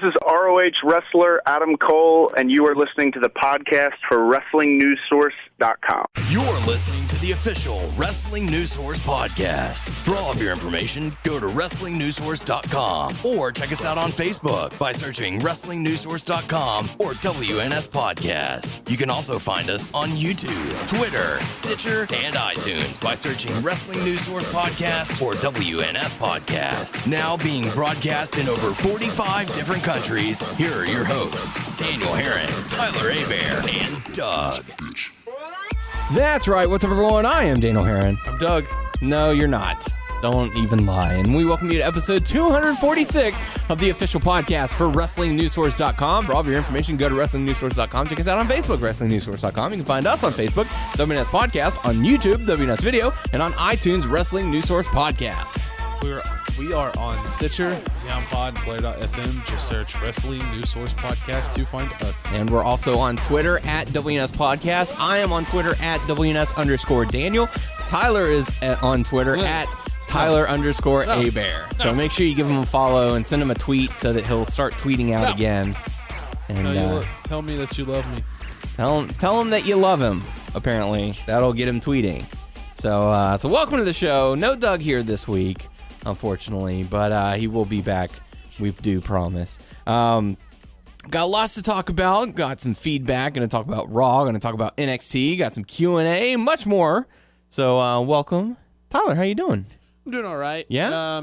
is ROH wrestler Adam Cole, and you are listening to the podcast for WrestlingNewsSource.com. You're listening to the official Wrestling News Source podcast. For all of your information, go to WrestlingNewsSource.com or check us out on Facebook by searching WrestlingNewsSource.com or WNS Podcast. You can also find us on YouTube, Twitter, Stitcher, and iTunes by searching Wrestling News Source Podcast or WNS Podcast. Now being broadcast in over 45 different countries, here are your hosts, Daniel Herron, Tyler Abear, and Doug. That's right. What's up, everyone? I am Daniel Herron. I'm Doug. No, you're not. Don't even lie. And we welcome you to episode 246 of the official podcast for WrestlingNewsSource.com. For all of your information, go to WrestlingNewsSource.com. Check us out on Facebook, WrestlingNewsSource.com. You can find us on Facebook, WNS Podcast, on YouTube, WNS Video, and on iTunes, Wrestling News Source Podcast. We are on Stitcher, YoundPod, Player.fm. Just search Wrestling News Source Podcast to find us. And we're also on Twitter at WNS Podcast. I am on Twitter at WNS_Daniel. Tyler is on Twitter at Tyler_Abear. So make sure you give him a follow and send him a tweet so that he'll start tweeting out again. And tell me that you love me. Tell him that you love him, apparently. That'll get him tweeting. So welcome to the show. No Doug here this week, unfortunately, but he will be back. We do promise. Got lots to talk about. Got some feedback. Going to talk about Raw. Going to talk about NXT. Got some Q&A. Much more. So welcome. Tyler, how you doing? I'm doing all right. Yeah?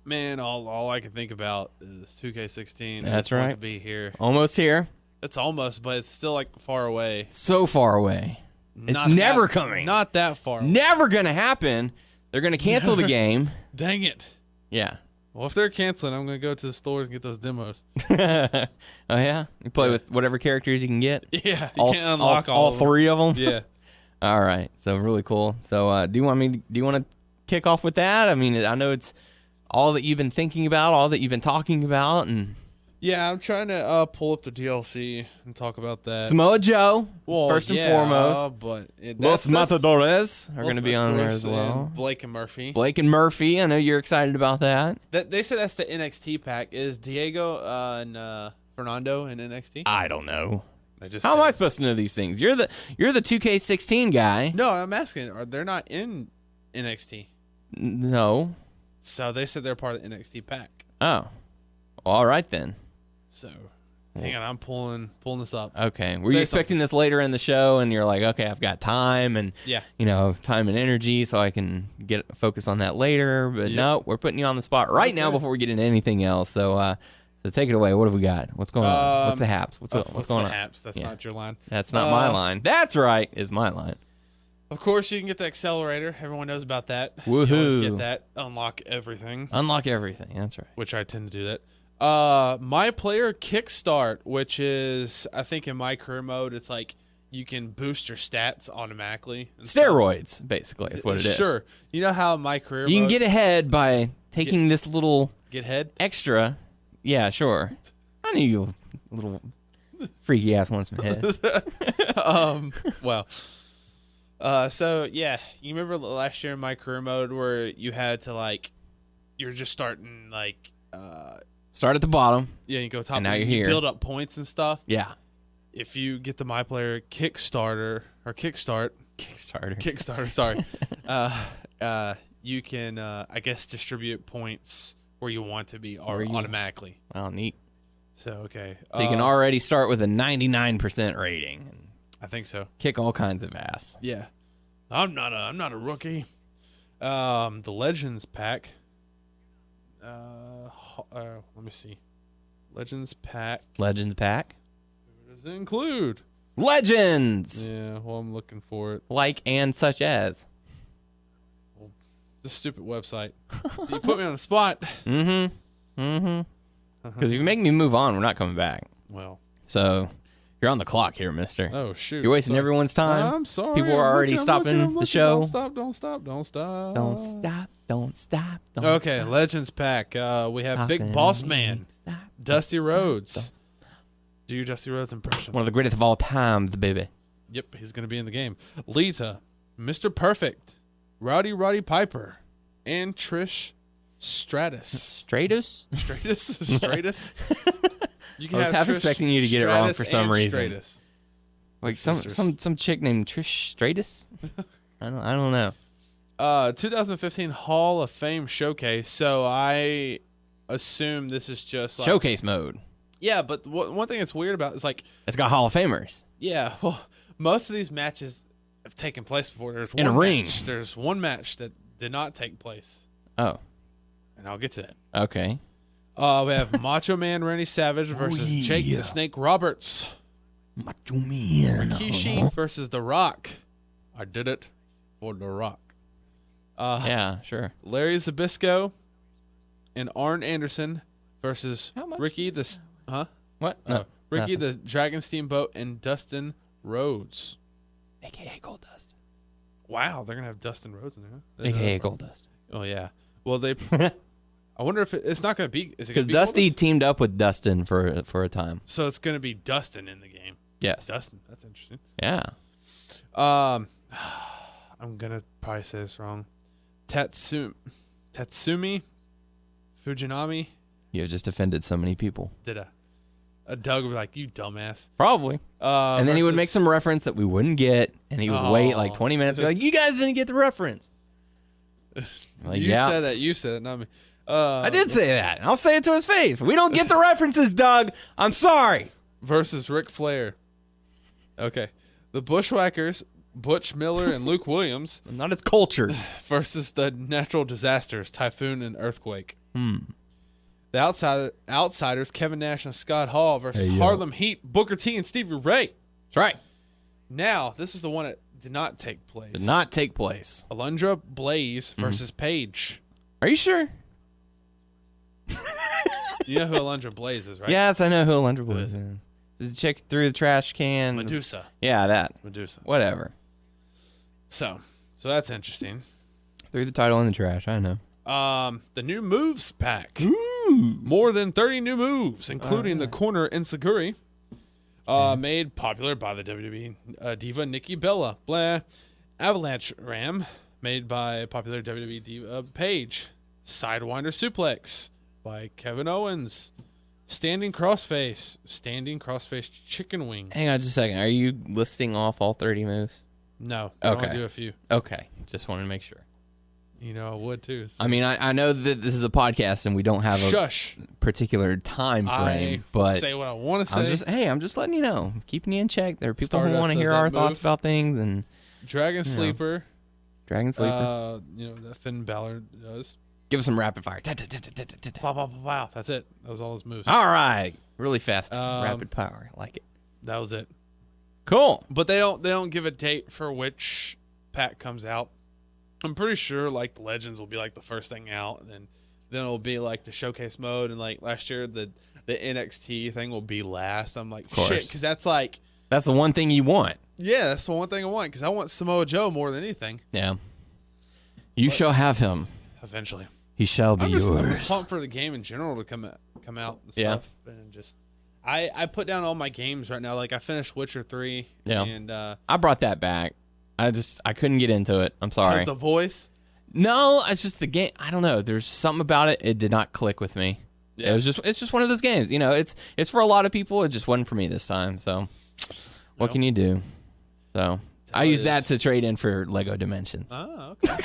Man, all I can think about is 2K16. That's right. To be here. Almost here. It's almost, but it's still like far away. So far away. It's never coming. Not that far away. Never going to happen. They're going to cancel the game. Dang it. Yeah. Well, if they're canceling, I'm going to go to the stores and get those demos. Oh, yeah? You play with whatever characters you can get? Yeah. You can't unlock all three of them? Yeah. All right. So really cool. So do you want to kick off with that? I mean, I know it's all that you've been thinking about, all that you've been talking about, and yeah, I'm trying to pull up the DLC and talk about that. Samoa Joe, first and foremost. But Los Matadores are going to be on there as well. Blake and Murphy. I know you're excited about that. They said that's the NXT pack. Is Diego and Fernando in NXT? I don't know. How am I supposed to know these things? You're the 2K16 guy. No, I'm asking. They're not in NXT? No. So they said they're part of the NXT pack. Oh. All right then. So, hang on, I'm pulling this up. Okay. Were you expecting this later in the show, and you're like, okay, I've got time and time and energy, so I can focus on that later. But no, we're putting you on the spot right now before we get into anything else. So take it away. What have we got? What's going on? What's the haps? What's going on? Haps? That's not your line. That's not my line. That's right. Is my line. Of course, you can get the accelerator. Everyone knows about that. Woohoo! You always get that. Unlock everything. Unlock everything. That's right. Which I tend to do that. My player kickstart, which is, I think in my career mode, it's like you can boost your stats automatically. Steroids, basically, is what it is. Sure. You know how my career you can get ahead by taking this little extra. Yeah, sure. I knew you little freaky ass wanted some heads. So yeah, you remember last year in my career mode where you had to you're just starting start at the bottom. Yeah, you go top, and now you're here. Build up points and stuff. Yeah. If you get the My Player Kickstarter, sorry, you can I guess distribute points where you want to be automatically. Oh, neat. So okay, so you can already start with a 99% rating. And I think so. Kick all kinds of ass. Yeah, I'm not a rookie. The Legends pack. Let me see. Legends pack. What does it include? Legends. Yeah, well, I'm looking for it. Like and such as. Well, this stupid website. You put me on the spot. Because if you make me move on, we're not coming back. Well. So, you're on the clock here, mister. Oh, shoot. You're wasting everyone's time. I'm sorry. People are already stopping the show. Don't stop. Okay, Legends pack. We have Big Boss Man, Dusty Rhodes. Do your Dusty Rhodes impression. One of the greatest of all time, the baby. Yep, he's going to be in the game. Lita, Mr. Perfect, Rowdy Piper, and Trish Stratus? Stratus. You I was half expecting you to get it wrong for some reason. Stratus. Like some chick named Trish Stratus? I don't know. 2015 Hall of Fame showcase. So I assume this is just like Showcase mode. Yeah, but one thing that's weird about it is like it's got Hall of Famers. Yeah, well, most of these matches have taken place before. There's in a ring. There's one match that did not take place. Oh, and I'll get to that. Okay. We have Macho Man Randy Savage versus Jake the Snake Roberts. Macho Man. Rikishi versus The Rock. I did it for The Rock. Yeah, sure. Larry Zbyszko and Arn Anderson versus Ricky the What? No, Ricky the Dragon Steamboat and Dustin Rhodes, AKA Goldust. Wow, they're gonna have Dustin Rhodes in there. AKA Goldust. Oh yeah. Well, they. I wonder if it's not gonna be. Is it because Dusty teamed up with Dustin for a time. So it's gonna be Dustin in the game. Yes. Dustin. That's interesting. Yeah. I'm gonna probably say this wrong. Tatsumi Fujinami. You have just offended so many people. Did a Doug would be like, you dumbass. Probably. And then he would make some reference that we wouldn't get, and he would wait like 20 minutes and be like, you guys didn't get the reference. Like, you said that. You said it, not me. I did say that. I'll say it to his face. We don't get the references, Doug. I'm sorry. Versus Ric Flair. Okay. The Bushwhackers, Butch Miller and Luke Williams. I'm not as cultured. Versus the Natural Disasters, Typhoon and Earthquake. The Outsiders, Kevin Nash and Scott Hall versus Harlem Heat, Booker T and Stevie Ray. That's right. Now, this is the one that did not take place. Did not take place. Alundra Blaze versus Paige. Are you sure? You know who Alundra Blaze is, right? Yes, I know who Alundra Blaze is. Does he check through the trash can? Medusa. Yeah, that. Medusa. Whatever. So that's interesting. Threw the title in the trash. I know. The new moves pack. Ooh. More than 30 new moves, including the corner Enziguri, made popular by the WWE diva Nikki Bella. Blah. Avalanche Ram, made by popular WWE diva Paige. Sidewinder Suplex by Kevin Owens. Standing crossface chicken wing. Hang on just a second. Are you listing off all 30 moves? No. I want to do a few. Okay. Just wanted to make sure. You know, I would too. So. I mean, I know that this is a podcast and we don't have a particular time frame, but say what I want to say. I'm just letting you know. I'm keeping you in check. There are people who want to hear our thoughts about things. And Dragon Sleeper. That Finn Balor does. Give us some rapid fire. Wow, that's it. That was all his moves. All right, really fast, rapid power. I like it. That was it. Cool. But they don't give a date for which pack comes out. I'm pretty sure like the Legends will be like the first thing out, and then it'll be like the showcase mode, and like last year the NXT thing will be last. I'm like shit, because that's the one thing you want. Yeah, that's the one thing I want, because I want Samoa Joe more than anything. Yeah. You shall have him eventually. He shall be yours. I'm just pumped for the game in general to come out and stuff. And just I put down all my games right now. Like I finished Witcher 3. Yeah. And I brought that back. I couldn't get into it. I'm sorry. Because the voice? No, it's just the game. I don't know. There's something about it. It did not click with me. Yeah. It's just one of those games. You know, it's for a lot of people. It just wasn't for me this time. So what can you do? So I use that to trade in for Lego Dimensions. Oh, okay.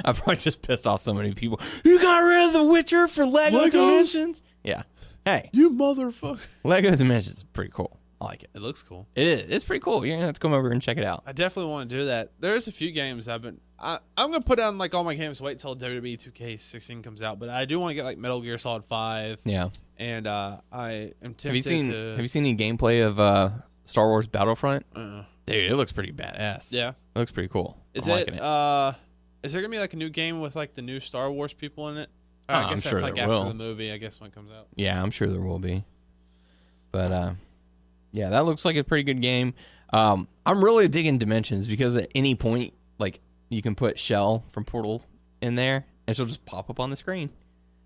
I probably just pissed off so many people. You got rid of The Witcher for Lego Dimensions? Yeah. Hey. You motherfucker. Lego Dimensions is pretty cool. I like it. It looks cool. It is. It's pretty cool. You're going to have to come over and check it out. I definitely want to do that. There's a few games I'm going to put down like all my games, wait till WWE 2K16 comes out, but I do want to get like Metal Gear Solid 5. Yeah. And I am tempted Have you seen any gameplay of Star Wars Battlefront? Dude, it looks pretty badass. Yeah. It looks pretty cool. Is I'm it? liking it. Is there gonna be like a new game with like the new Star Wars people in it? I guess I'm that's sure like there after will. the movie. I guess when it comes out. Yeah, I'm sure there will be. But yeah, that looks like a pretty good game. I'm really digging Dimensions because at any point, like you can put Shell from Portal in there, and she'll just pop up on the screen.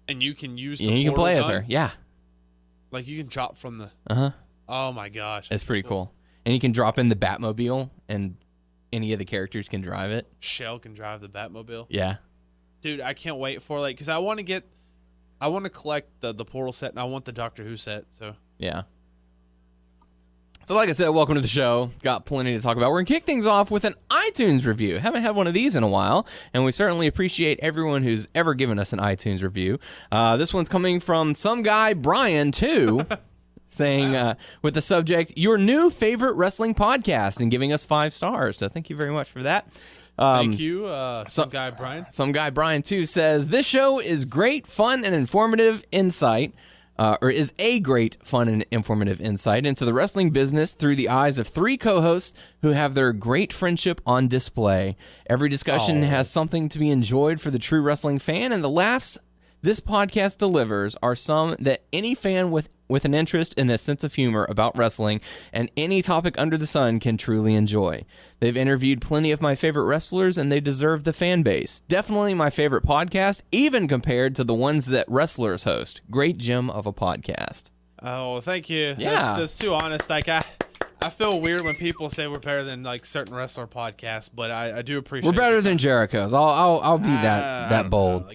And you can use. You can play as her. Yeah. Like you can drop from the. Oh my gosh. It's pretty cool. And you can drop in the Batmobile, and any of the characters can drive it. Shell can drive the Batmobile. Yeah. dude, I can't wait for because I want to collect the Portal set and I want the Doctor Who set. So yeah. So like I said, welcome to the show. Got plenty to talk about. We're going to kick things off with an iTunes review. Haven't had one of these in a while, and we certainly appreciate everyone who's ever given us an iTunes review. This one's coming from some guy, Brian, too, saying, with the subject, your new favorite wrestling podcast, and giving us 5 stars. So thank you very much for that. Thank you, some guy, Brian. Some guy, Brian, too, says, this show is great, fun, and informative insight. Is a great, fun, and informative insight into the wrestling business through the eyes of 3 co-hosts who have their great friendship on display. Every discussion has something to be enjoyed for the true wrestling fan, and the laughs this podcast delivers are some that any fan with an interest and a sense of humor about wrestling and any topic under the sun can truly enjoy. They've interviewed plenty of my favorite wrestlers, and they deserve the fan base. Definitely my favorite podcast, even compared to the ones that wrestlers host. Great gem of a podcast. Oh, thank you. Yeah. That's too honest. I feel weird when people say we're better than certain wrestler podcasts, but I do appreciate. We're better than Jericho's. I'll be that bold.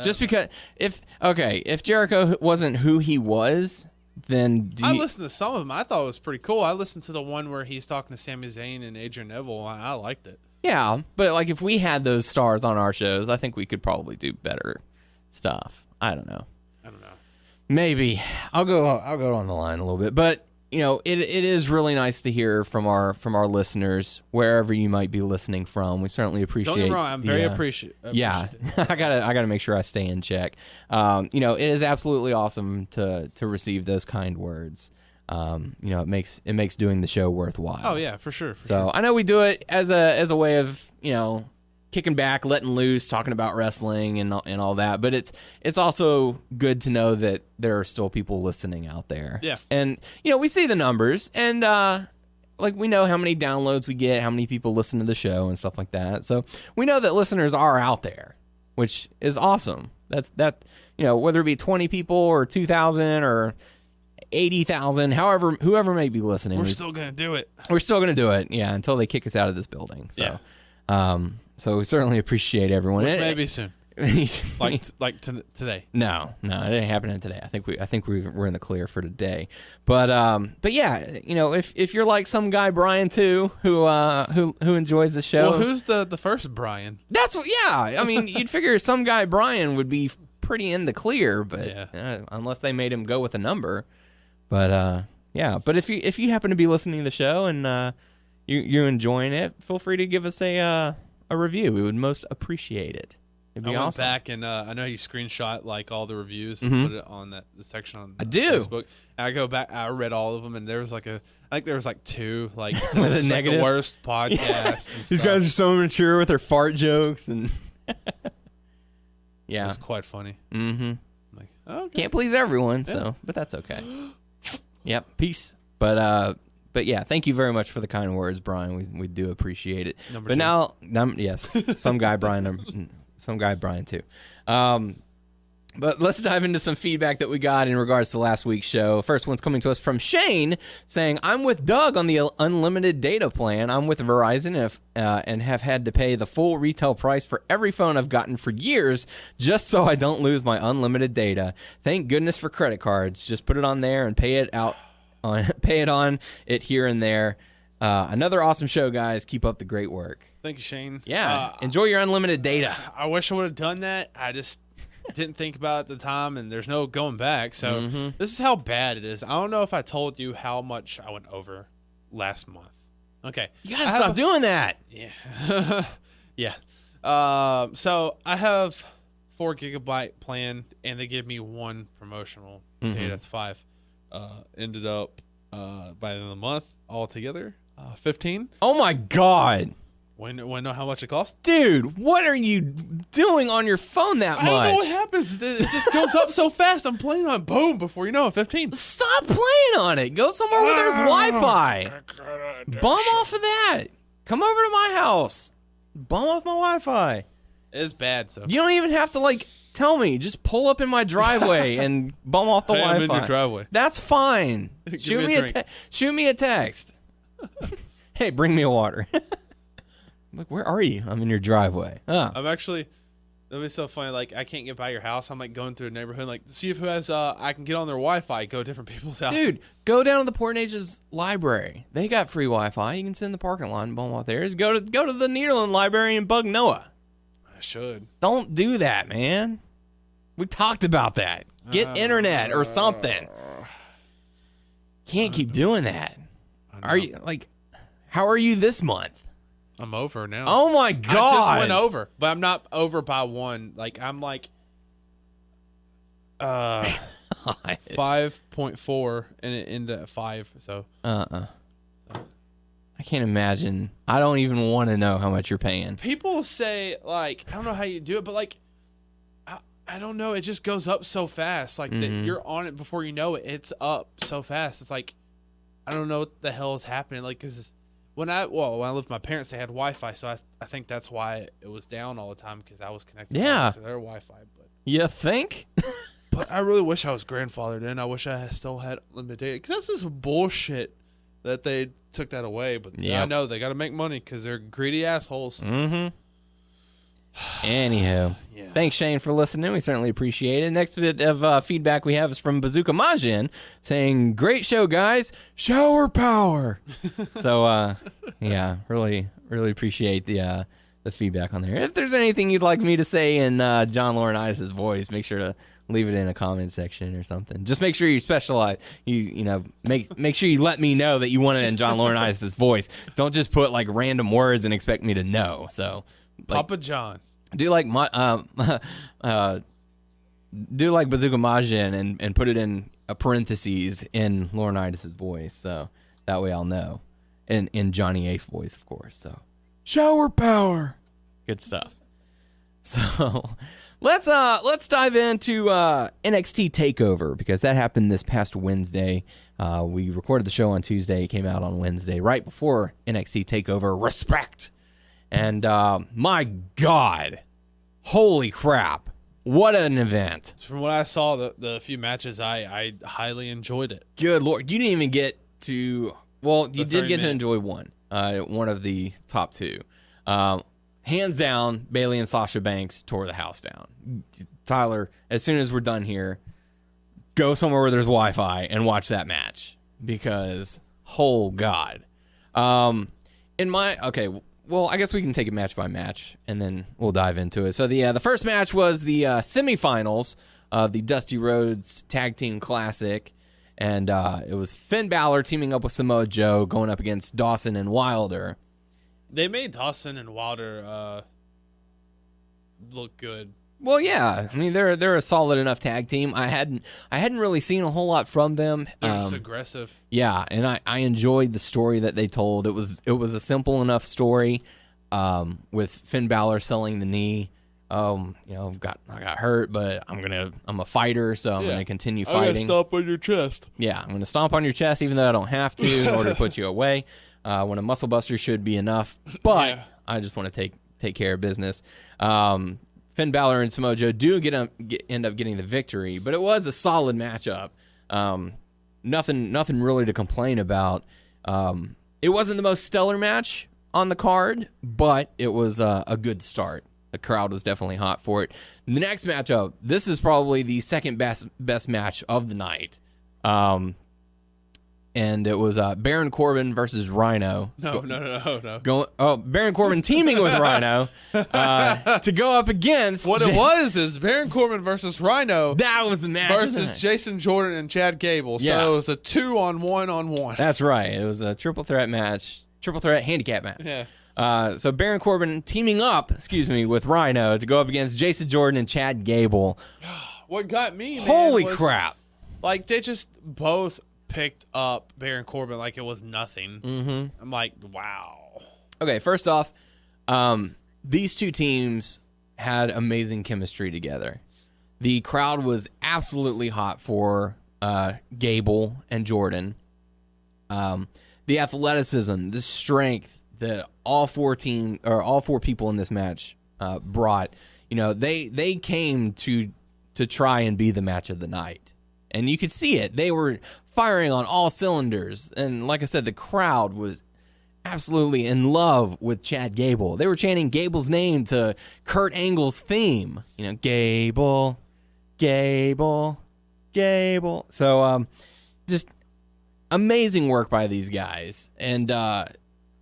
Just because if Jericho wasn't who he was, then I listened to some of them. I thought it was pretty cool. I listened to the one where he's talking to Sami Zayn and Adrian Neville. I liked it. Yeah, but if we had those stars on our shows, I think we could probably do better stuff. I don't know. Maybe I'll go on the line a little bit, but it is really nice to hear from our listeners wherever you might be listening from. We certainly appreciate. Don't get me wrong, I'm very appreciative. Yeah, I gotta make sure I stay in check. It is absolutely awesome to receive those kind words. It makes doing the show worthwhile. Oh yeah, for sure. So I know we do it as a way of kicking back, letting loose, talking about wrestling and all that. But it's also good to know that there are still people listening out there. Yeah. And, we see the numbers and, we know how many downloads we get, how many people listen to the show and stuff like that. So we know that listeners are out there, which is awesome. Whether it be 20 people or 2,000 or 80,000, whoever may be listening. We're still going to do it. We're still going to do it. Yeah. Until they kick us out of this building. So, yeah. So we certainly appreciate everyone. Which may be soon. Today. No, it ain't happening today. I think we're in the clear for today. But yeah, if you're like some guy Brian too, who enjoys the show. Well, who's the first Brian? That's what. Yeah, I mean, you'd figure some guy Brian would be pretty in the clear, but unless they made him go with a number. But yeah. But if you happen to be listening to the show and you're enjoying it, feel free to give us a review. We would most appreciate it. It'd be went awesome. back and I know you screenshot all the reviews and put it on the section on Facebook. And I go back, I read all of them, and there was I think there was 2 with a negative, the worst podcast. These guys are so immature with their fart jokes and yeah, it's quite funny. Mm-hmm. Okay. Can't please everyone, but that's okay. Yep, peace. But yeah, thank you very much for the kind words, Brian. We do appreciate it. Number but 2. now, yes, some guy Brian too. But let's dive into some feedback that we got in regards to last week's show. First one's coming to us from Shane saying, I'm with Doug on the unlimited data plan. I'm with Verizon and have had to pay the full retail price for every phone I've gotten for years just so I don't lose my unlimited data. Thank goodness for credit cards. Just put it on there and pay it on it here and there. Another awesome show, guys. Keep up the great work. Thank you, Shane. Yeah, enjoy your unlimited data. I wish I would have done that. I just didn't think about it at the time, and there's no going back. So this is how bad it is. I don't know if I told you how much I went over last month. Okay. You gotta stop doing that. Yeah. Yeah. So I have 4 gigabyte plan, and they give me 1 promotional day. That's 5. Ended up by the end of the month altogether 15. Oh my God. Want to know how much it costs? Dude, what are you doing on your phone that much? I don't know what happens. It just goes up so fast. I'm playing on boom before you know it, 15. Stop playing on it. Go somewhere where there's Wi-Fi. Bum off of that. Come over to my house. Bum off my Wi-Fi. It's bad, so. You don't even have to, tell me. Just pull up in my driveway and bum off the Wi-Fi. I'm in your driveway. That's fine. Shoot me a text. Hey, bring me a water. Where are you? I'm in your driveway. Oh. I'm actually That'd be so funny. Like, I can't get by your house. I'm like going through a neighborhood, like, see if who has. I can get on their Wi-Fi. Go to different people's houses. Dude, go down to the Port Neches Library. They got free Wi-Fi. You can sit in the parking lot and bum out there. Just go to the Nederland Library and bug Noah. I should. Don't do that, man. We talked about that. Get internet or something. Can't keep doing that. Are you like? How are you this month? I'm over now. Oh my God! I just went over, but I'm not over by one. Like I'm like 5.4 and it ended at 5. So I can't imagine. I don't even want to know how much you're paying. people say like I don't know how you do it, but like I don't know. It just goes up so fast. Like that you're on it before you know it. It's up so fast. It's like I don't know what the hell is happening. Like because when I lived with my parents, they had Wi-Fi, so I think that's why it was down all the time because I was connected to their Wi-Fi. But You think? but I really wish I was grandfathered in. I wish I still had limited data because that's just bullshit that they took that away. But I know they got to make money because they're greedy assholes. Mm-hmm. Anyhow, thanks Shane for listening. We certainly appreciate it. Next bit of feedback we have is from Bazooka Majin saying, "Great show, guys. Shower power." So, really appreciate the feedback on there. If there's anything you'd like me to say in John Laurinaitis' voice, make sure to leave it in a comment section or something. Just make sure you specialize. Make sure you let me know that you want it in John Laurinaitis' voice. Don't just put like random words and expect me to know. So. Like, Papa John. Do like Bazooka Majin and put it in a parentheses in Laurinaitis' voice, so that way I'll know. In Johnny Ace voice, of course. So shower power, good stuff. So let's dive into NXT Takeover because that happened this past Wednesday. We recorded the show on Tuesday. It came out on Wednesday, right before NXT Takeover Respect. And my God, holy crap, what an event. From what I saw, the few matches, I highly enjoyed it. Good Lord. You didn't even get to, well, you did get to enjoy one of the top two. Hands down, Bayley and Sasha Banks tore the house down. Tyler, as soon as we're done here, go somewhere where there's Wi-Fi and watch that match because, oh God. Well, I guess we can take it match by match, and then we'll dive into it. So the first match was the semifinals of the Dusty Rhodes Tag Team Classic, and it was Finn Balor teaming up with Samoa Joe going up against Dawson and Wilder. They made Dawson and Wilder look good. Well, yeah, I mean they're a solid enough tag team. I hadn't really seen a whole lot from them. They're just aggressive. Yeah, and I enjoyed the story that they told. It was a simple enough story, with Finn Balor selling the knee. I got hurt, but I'm a fighter, so I'm gonna continue fighting. I'm gonna stomp on your chest. Yeah, I'm gonna stomp on your chest, even though I don't have to, in order to put you away. When a muscle buster should be enough, but I just want to take care of business. Finn Balor and Samoa Joe do end up getting the victory, but it was a solid matchup. Nothing really to complain about. It wasn't the most stellar match on the card, but it was a good start. The crowd was definitely hot for it. The next matchup, this is probably the second best match of the night. And it was Baron Corbin versus Rhino. No. Baron Corbin teaming with Rhino to go up against. What it was is Baron Corbin versus Rhino. That was the match versus Jason Jordan and Chad Gable. So it was a 2-on-1-on-1. That's right. It was a triple threat handicap match. Yeah. So Baron Corbin teaming up, with Rhino to go up against Jason Jordan and Chad Gable. What got me, man, holy was, crap! Like they just both picked up Baron Corbin like it was nothing. Mm-hmm. I'm like, wow. Okay, first off, these two teams had amazing chemistry together. The crowd was absolutely hot for Gable and Jordan. The athleticism, the strength that all four people in this match brought. They came to try and be the match of the night, and you could see it. They were firing on all cylinders, and like I said, the crowd was absolutely in love with Chad Gable. They were chanting Gable's name to Kurt Angle's theme. You know, Gable, Gable, Gable. So, just amazing work by these guys. And,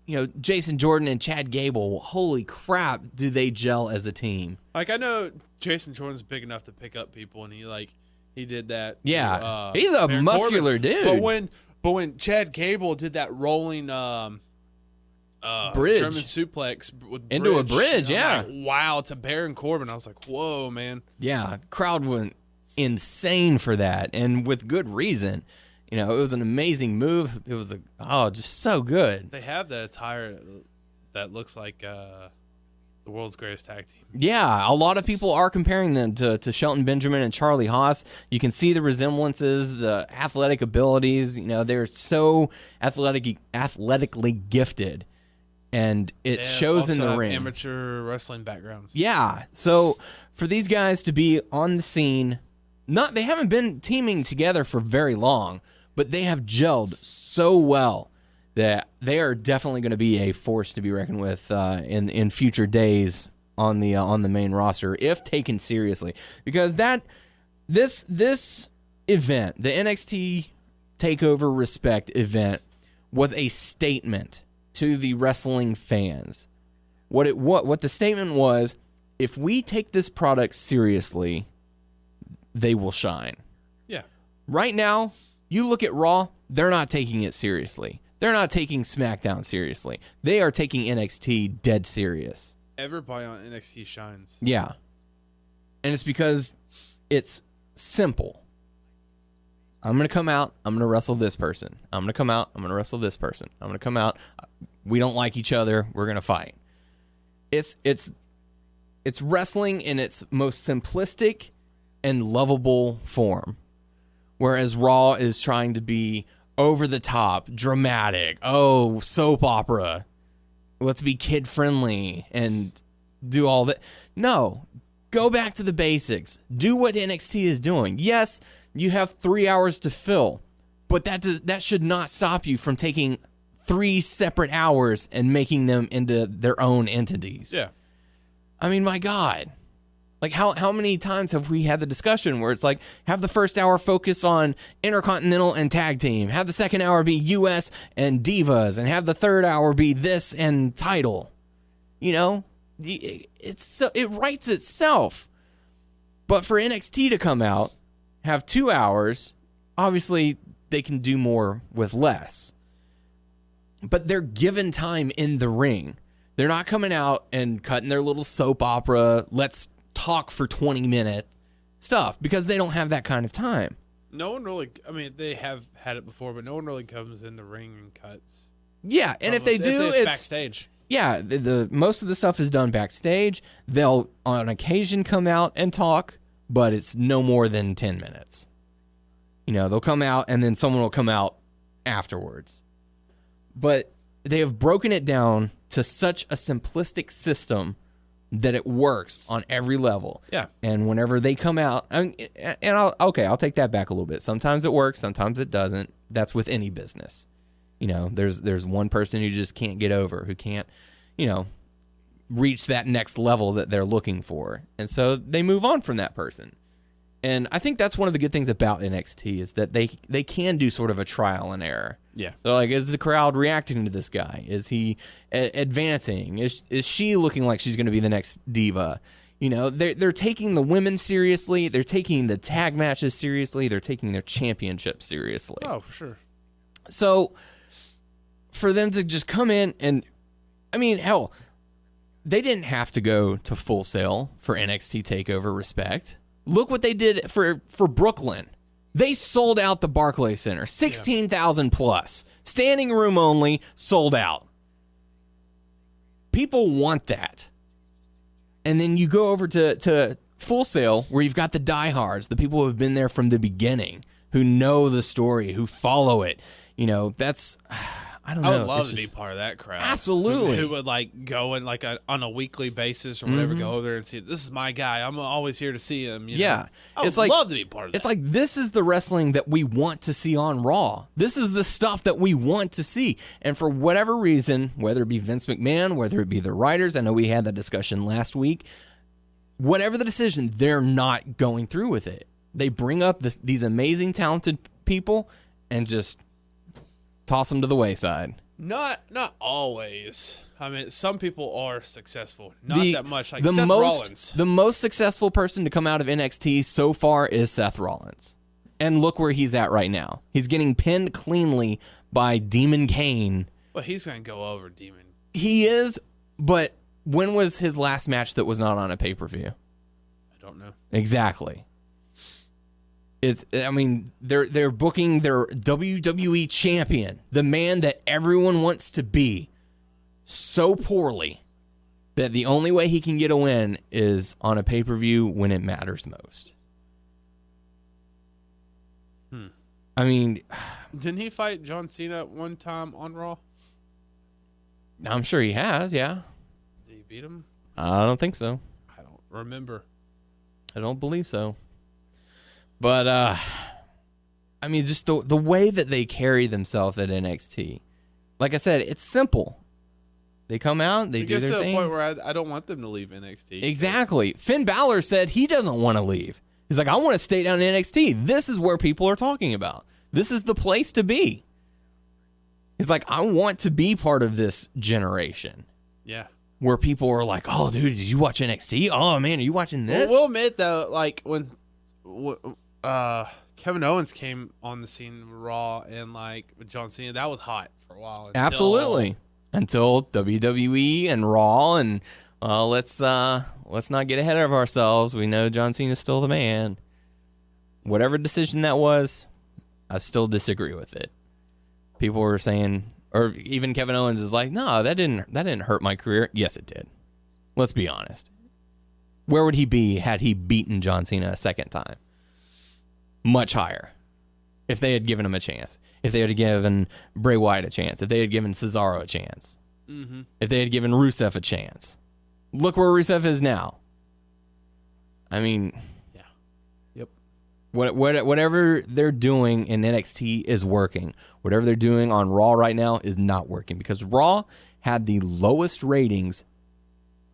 you know, Jason Jordan and Chad Gable, holy crap, do they gel as a team. Like, I know Jason Jordan's big enough to pick up people, and he did that. Yeah, he's a muscular dude. But when Chad Gable did that rolling bridge German suplex with into a bridge, yeah. Like, wow, to Baron Corbin, I was like, whoa, man. Yeah, the crowd went insane for that, and with good reason. You know, it was an amazing move. It was just so good. They have the attire that looks like the world's greatest tag team. Yeah, a lot of people are comparing them to Shelton Benjamin and Charlie Haas. You can see the resemblances, the athletic abilities. You know, they're so athletically gifted, and it shows in the ring. Amateur wrestling backgrounds. Yeah, so for these guys to be on the scene, they haven't been teaming together for very long, but they have gelled so well that they are definitely going to be a force to be reckoned with in future days on the main roster if taken seriously. Because this event, the NXT Takeover Respect event, was a statement to the wrestling fans. What the statement was: if we take this product seriously, they will shine. Yeah. Right now, you look at Raw, they're not taking it seriously. They're not taking SmackDown seriously. They are taking NXT dead serious. Everybody on NXT shines. Yeah. And it's because it's simple. I'm going to come out, I'm going to wrestle this person. I'm going to come out, I'm going to wrestle this person. I'm going to come out, we don't like each other, we're going to fight. It's wrestling in its most simplistic and lovable form. Whereas Raw is trying to be over the top, dramatic, soap opera. Let's be kid friendly and do all that. No, go back to the basics. Do what NXT is doing. Yes, you have 3 hours to fill, but that should not stop you from taking 3 separate hours and making them into their own entities. Yeah. I mean, my God. Like, how many times have we had the discussion where it's like, have the first hour focus on Intercontinental and Tag Team, have the second hour be US and Divas, and have the third hour be this and title. You know, it writes itself. But for NXT to come out, have 2 hours, obviously they can do more with less. But they're given time in the ring. They're not coming out and cutting their little soap opera, let's talk for 20-minute stuff, because they don't have that kind of time. No one really, I mean, they have had it before, but no one really comes in the ring and cuts. Yeah, and if they do, it's backstage. Yeah, the most of the stuff is done backstage. They'll, on occasion, come out and talk, but it's no more than 10 minutes. You know, they'll come out, and then someone will come out afterwards. But they have broken it down to such a simplistic system that it works on every level. Yeah. And whenever they come out, I'll take that back a little bit. Sometimes it works, sometimes it doesn't. That's with any business. You know, there's one person who just can't get over, who can't, you know, reach that next level that they're looking for. And so they move on from that person. And I think that's one of the good things about NXT is that they can do sort of a trial and error. Yeah. They're like, is the crowd reacting to this guy? Is he advancing? Is she looking like she's going to be the next diva? You know, they're taking the women seriously. They're taking the tag matches seriously. They're taking their championship seriously. Oh, for sure. So for them to just come in and, I mean, hell, they didn't have to go to Full Sail for NXT TakeOver Respect. Look what they did for Brooklyn. They sold out the Barclays Center. 16,000 plus. Standing room only, sold out. People want that. And then you go over to Full Sail, where you've got the diehards, the people who have been there from the beginning, who know the story, who follow it. You know, that's I don't know. I would love It's to be just- part of that crowd. Absolutely. Who would like go and like on a weekly basis or whatever, go over there and see, this is my guy. I'm always here to see him. You know? I would love to be part of that. It's like, this is the wrestling that we want to see on Raw. This is the stuff that we want to see. And for whatever reason, whether it be Vince McMahon, whether it be the writers, I know we had that discussion last week, whatever the decision, they're not going through with it. They bring up these amazing, talented people and just toss them to the wayside. Not always. I mean, some people are successful. Not that much. Like the Seth most, Rollins. The most successful person to come out of NXT so far is Seth Rollins. And look where he's at right now. He's getting pinned cleanly by Demon Kane. Well, he's going to go over Demon. He is, but when was his last match that was not on a pay-per-view? I don't know. Exactly. They're booking their WWE champion, the man that everyone wants to be, so poorly that the only way he can get a win is on a pay-per-view when it matters most. I mean, Didn't he fight John Cena at one time on Raw? I'm sure he has, yeah. Did he beat him? I don't think so. I don't remember. I don't believe so. But, I mean, just the way that they carry themselves at NXT. Like I said, it's simple. They come out, they do their to thing. a point where I don't want them to leave NXT. Exactly. Finn Balor said he doesn't want to leave. He's like, I want to stay down in NXT. This is where people are talking about. This is the place to be. He's like, I want to be part of this generation. Yeah. Where people are like, oh, dude, did you watch NXT? Oh, man, are you watching this? We'll admit, though, like, when Kevin Owens came on the scene with Raw and, like, with John Cena, that was hot for a while. Absolutely. Until WWE and Raw and let's not get ahead of ourselves. We know John Cena's still the man. Whatever decision that was, I still disagree with it. People were saying, or even Kevin Owens is like, no, that didn't hurt my career. Yes, it did. Let's be honest. Where would he be had he beaten John Cena a second time? Much higher. If they had given him a chance. If they had given Bray Wyatt a chance. If they had given Cesaro a chance. Mm-hmm. If they had given Rusev a chance. Look where Rusev is now. I mean, yeah. Yep. Whatever they're doing in NXT is working. Whatever they're doing on Raw right now is not working because Raw had the lowest ratings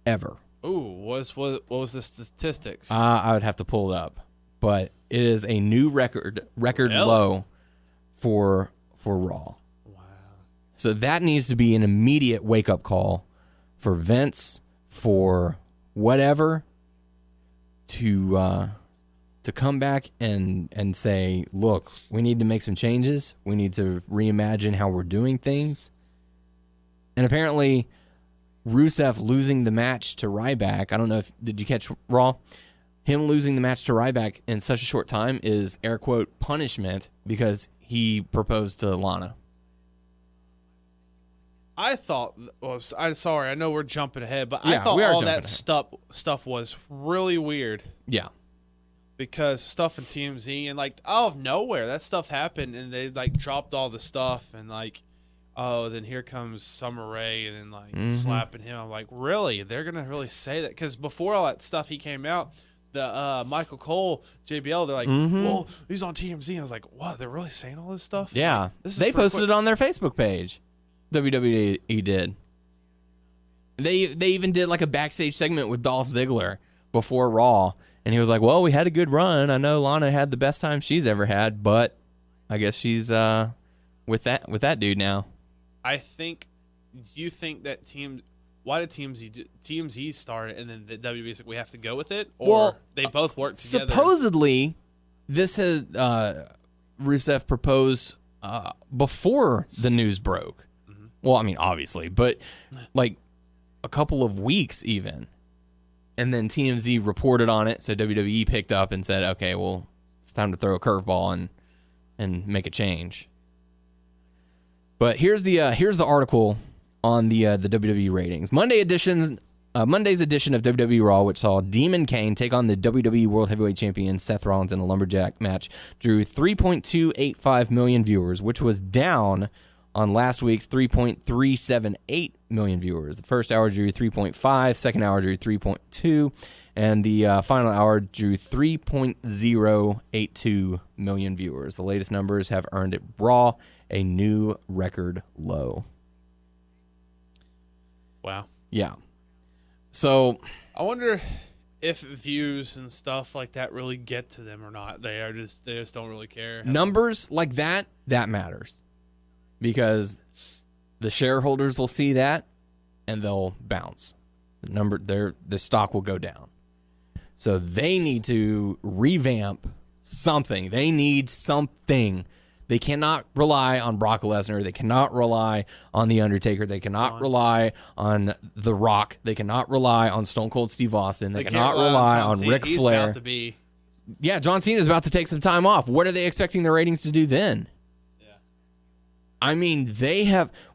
ever. Ooh, what was the statistics? I would have to pull it up, but it is a new record Really? low for Raw. Wow. So that needs to be an immediate wake up call for Vince, for whatever, to come back and say, look, we need to make some changes. We need to reimagine how we're doing things. And apparently, Rusev losing the match to Ryback, I don't know did you catch Raw? Him losing the match to Ryback in such a short time is, air quote, punishment because he proposed to Lana. I thought, I'm sorry, I know we're jumping ahead, but I Yeah, thought we are all jumping that stuff was really weird. Yeah. Because stuff in TMZ and like out of nowhere, that stuff happened and they like dropped all the stuff and like, oh, then here comes Summer Rae and then like slapping him. I'm like, really? They're gonna really say that? Because before all that stuff, he came out. The Michael Cole, JBL, they're like, well, he's on TMZ. And I was like, what? They're really saying all this stuff? Yeah. This is They pretty posted it on their Facebook page. WWE did. They even did like a backstage segment with Dolph Ziggler before Raw. And he was like, well, we had a good run. I know Lana had the best time she's ever had, but I guess she's with that dude now. You think that why did TMZ start it and then the WWE's like, we have to go with it? Or Well, they both work together? Supposedly, this has Rusev proposed before the news broke. Mm-hmm. Well, I mean, obviously, but like a couple of weeks even. And then TMZ reported on it, so WWE picked up and said, okay, well, it's time to throw a curveball and make a change. But here's the article on the WWE ratings. Monday's edition of WWE Raw, which saw Demon Kane take on the WWE World Heavyweight Champion Seth Rollins in a lumberjack match, drew 3.285 million viewers, which was down on last week's 3.378 million viewers. The first hour drew 3.5, second hour drew 3.2, and the final hour drew 3.082 million viewers. The latest numbers have earned it Raw a new record low. Wow. Yeah. So I wonder if views and stuff like that really get to them or not. They just don't really care. Numbers like that matters. Because the shareholders will see that and they'll bounce. The stock will go down. So they need to revamp something. They need something. They cannot rely on Brock Lesnar. They cannot rely on The Undertaker. They cannot rely on The Rock. They cannot rely on Stone Cold Steve Austin. They cannot rely on Ric Flair. About to be. Yeah, John Cena is about to take some time off. What are they expecting the ratings to do then? I mean,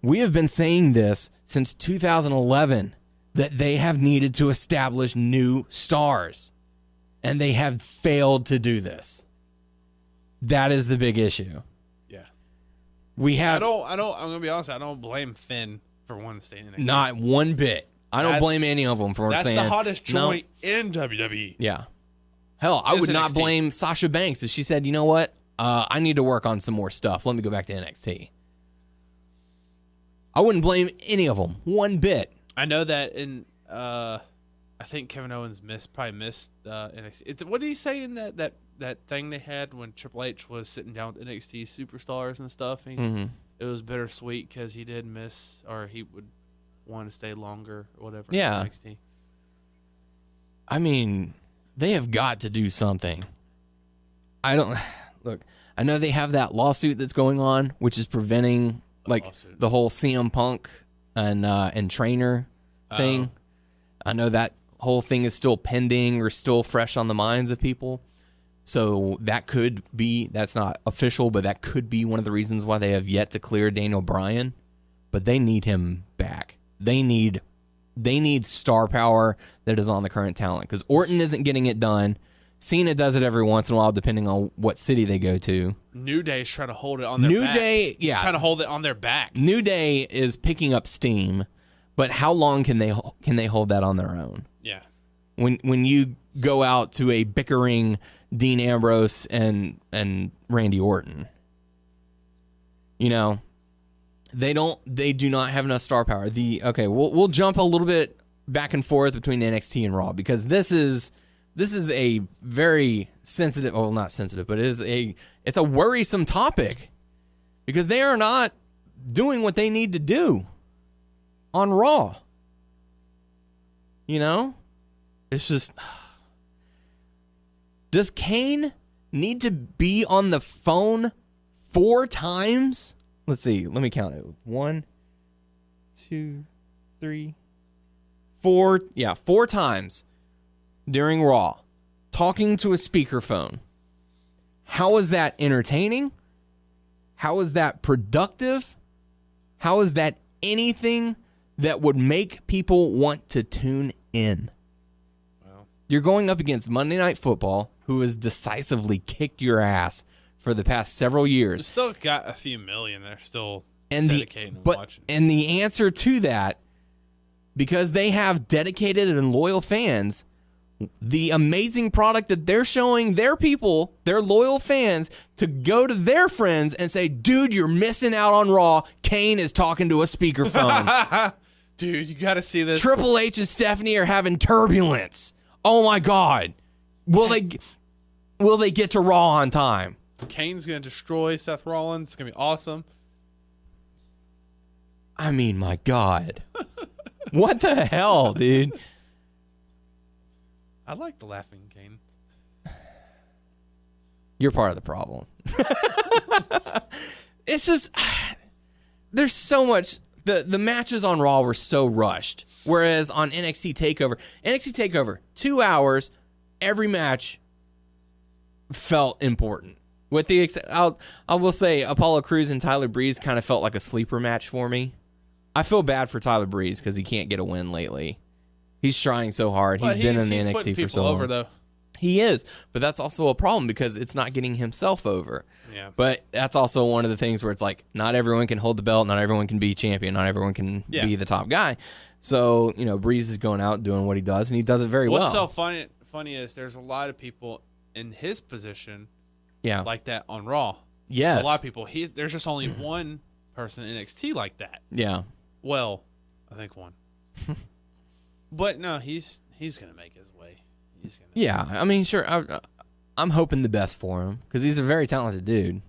we have been saying this since 2011, that they have needed to establish new stars, and they have failed to do this. That is the big issue. Yeah. I'm going to be honest, I don't blame Finn for one staying in NXT. Not one bit. I don't blame any of them for saying. That's the hottest joint in WWE. Yeah. Hell, I would not blame Sasha Banks if she said, you know what? I need to work on some more stuff. Let me go back to NXT. I wouldn't blame any of them one bit. I know that I think Kevin Owens probably missed NXT. What did he say in that thing they had when Triple H was sitting down with NXT superstars and stuff? It was bittersweet because he did miss, or he would want to stay longer or whatever. Yeah. In NXT. I mean, they have got to do something. I know they have that lawsuit that's going on, which is preventing the whole CM Punk and trainer thing. I know that whole thing is still pending or still fresh on the minds of people. So that could be, that's not official, but that could be one of the reasons why they have yet to clear Daniel Bryan. But they need him back. They need star power that is on the current talent, because Orton isn't getting it done. Cena does it every once in a while, depending on what city they go to. New Day's trying to hold it on their back. He's trying to hold it on their back. New Day is picking up steam, but how long can they hold that on their own? Yeah. When you go out to a bickering Dean Ambrose and Randy Orton, they do not have enough star power. We'll jump a little bit back and forth between NXT and Raw, because this is a very sensitive, well, not sensitive, but it's a worrisome topic, because they are not doing what they need to do on Raw. It's just, does Kane need to be on the phone 4 times? Let's see. Let me count it. 1, 2, 3, 4. Yeah, 4 times during Raw, talking to a speakerphone. How is that entertaining? How is that productive? How is that anything that would make people want to tune in? Well, you're going up against Monday Night Football, who has decisively kicked your ass for the past several years. It's still got a few million. They're still dedicated and watching. And the answer to that, because they have dedicated and loyal fans, the amazing product that they're showing their people, their loyal fans, to go to their friends and say, dude, you're missing out on Raw. Kane is talking to a speakerphone. Dude, you got to see this. Triple H and Stephanie are having turbulence. Oh, my God. Will they get to Raw on time? Kane's going to destroy Seth Rollins. It's going to be awesome. I mean, my God. What the hell, dude? I like the laughing Kane. You're part of the problem. It's just, there's so much. The matches on Raw were so rushed. Whereas on NXT Takeover, 2 hours, every match felt important. With the I will say Apollo Crews and Tyler Breeze kind of felt like a sleeper match for me. I feel bad for Tyler Breeze because he can't get a win lately. He's trying so hard. He's been in the NXT for so long. Over, though. He is, but that's also a problem because it's not getting himself over. Yeah. But that's also one of the things where it's like not everyone can hold the belt, not everyone can be champion, not everyone can be the top guy. So, Breeze is going out doing what he does, and he does it very well. What's so funny is there's a lot of people in his position like that on Raw. Yes. A lot of people. There's just only one person in NXT like that. Yeah. Well, I think one. But no, he's going to make his way. I mean, sure. I'm hoping the best for him because he's a very talented dude.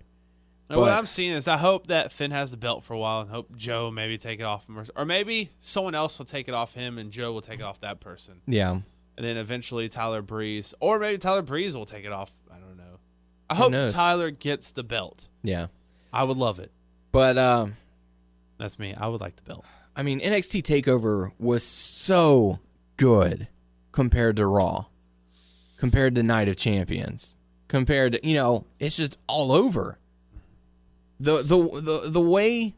And what I'm seeing is I hope that Finn has the belt for a while and hope Joe maybe take it off him. Or maybe someone else will take it off him and Joe will take it off that person. Yeah. And then eventually Tyler Breeze. Or maybe Tyler Breeze will take it off. I don't know. I hope Tyler gets the belt. Yeah. I would love it. But that's me. I would like the belt. I mean, NXT TakeOver was so good compared to Raw, compared to Night of Champions, compared to, it's just all over. The way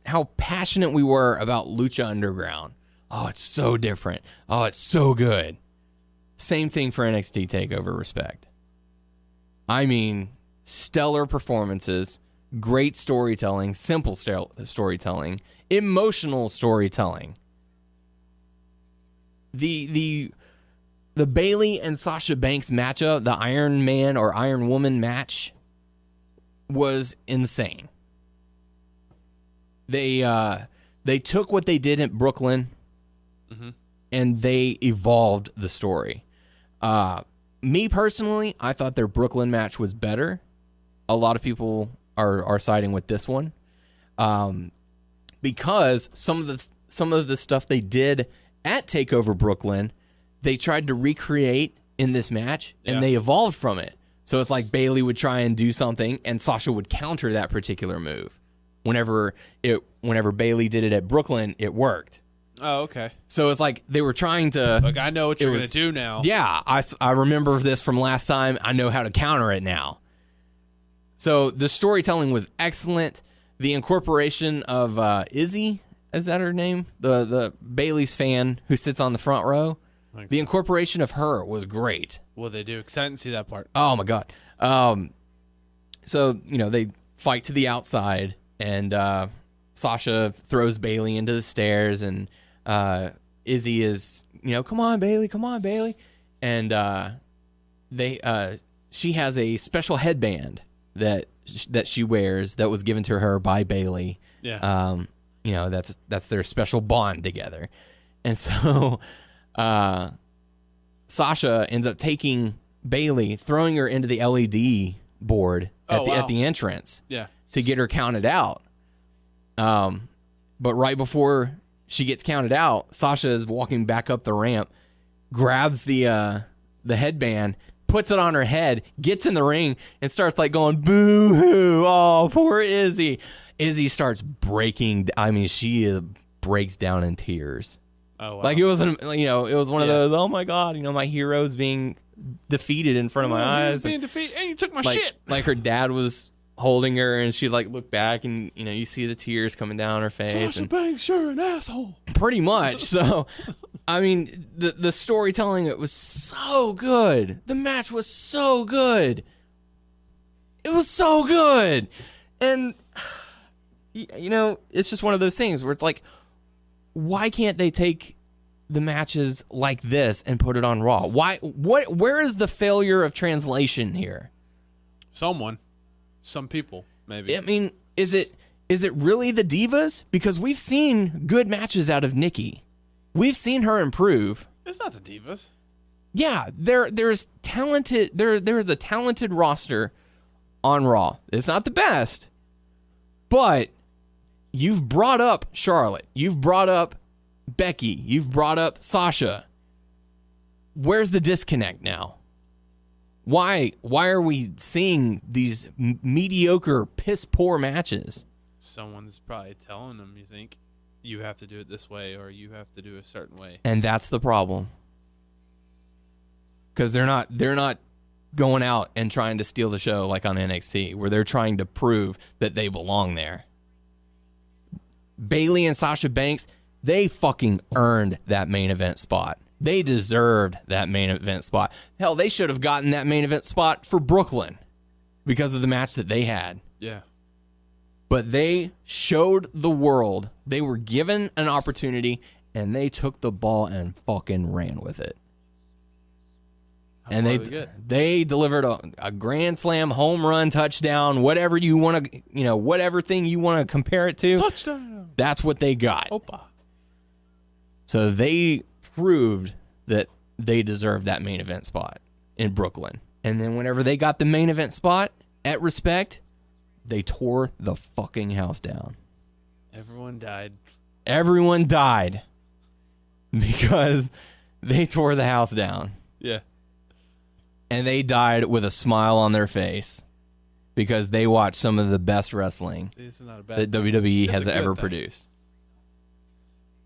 how passionate we were about Lucha Underground. Oh, it's so different. Oh, it's so good. Same thing for NXT TakeOver, respect. I mean, stellar performances, great storytelling, simple storytelling, emotional storytelling. The Bayley and Sasha Banks matchup, the Iron Man or Iron Woman match, was insane. They took what they did at Brooklyn and they evolved the story. Me personally, I thought their Brooklyn match was better. A lot of people are siding with this one because some of the stuff they did at TakeOver Brooklyn, they tried to recreate in this match, and they evolved from it. So it's like Bayley would try and do something, and Sasha would counter that particular move. Whenever Bayley did it at Brooklyn, it worked. Oh, okay. So it's like they were trying to... Like, I know what you're going to do now. Yeah, I remember this from last time. I know how to counter it now. So the storytelling was excellent. The incorporation of Izzy, is that her name? The Bayley's fan who sits on the front row. The incorporation of her was great. What they do? Because I didn't see that part. Oh, my God. So, they fight to the outside, and Sasha throws Bayley into the stairs, and Izzy is, come on, Bayley. And she has a special headband that she wears that was given to her by Bayley. Yeah. That's their special bond together. And so Sasha ends up taking Bayley, throwing her into the LED board at the entrance to get her counted out. But right before she gets counted out, Sasha is walking back up the ramp, grabs the headband, puts it on her head, gets in the ring, and starts going, boo-hoo, oh, poor Izzy. Izzy starts breaking. I mean, she breaks down in tears. Oh, wow. Like it wasn't, it was one of those, oh my God, my hero's being defeated in front of my eyes. Being defeated, and you took my shit. Like her dad was holding her, and she looked back, and you see the tears coming down her face. Sasha Banks, you're an asshole. Pretty much. So, I mean, the storytelling, it was so good. The match was so good. It was so good. And, it's just one of those things where it's like, why can't they take the matches like this and put it on Raw? Where is the failure of translation here? Some people, maybe. I mean, is it really the Divas? Because we've seen good matches out of Nikki. We've seen her improve. It's not the Divas. Yeah, there's talented. There is a talented roster on Raw. It's not the best, but you've brought up Charlotte. You've brought up Becky. You've brought up Sasha. Where's the disconnect now? Why are we seeing these mediocre, piss-poor matches? Someone's probably telling them, you think, you have to do it this way or you have to do a certain way. And that's the problem. Because they're not going out and trying to steal the show like on NXT, where they're trying to prove that they belong there. Bayley and Sasha Banks, they fucking earned that main event spot. They deserved that main event spot. Hell, they should have gotten that main event spot for Brooklyn because of the match that they had. Yeah. But they showed the world. They were given an opportunity, and they took the ball and fucking ran with it. And they delivered a grand slam, home run, touchdown, whatever you want to, whatever thing you want to compare it to. Touchdown. That's what they got. Opa. So they proved that they deserved that main event spot in Brooklyn. And then whenever they got the main event spot at Respect, they tore the fucking house down. Everyone died. Everyone died because they tore the house down. Yeah. And they died with a smile on their face because they watched some of the best wrestling that WWE has ever produced.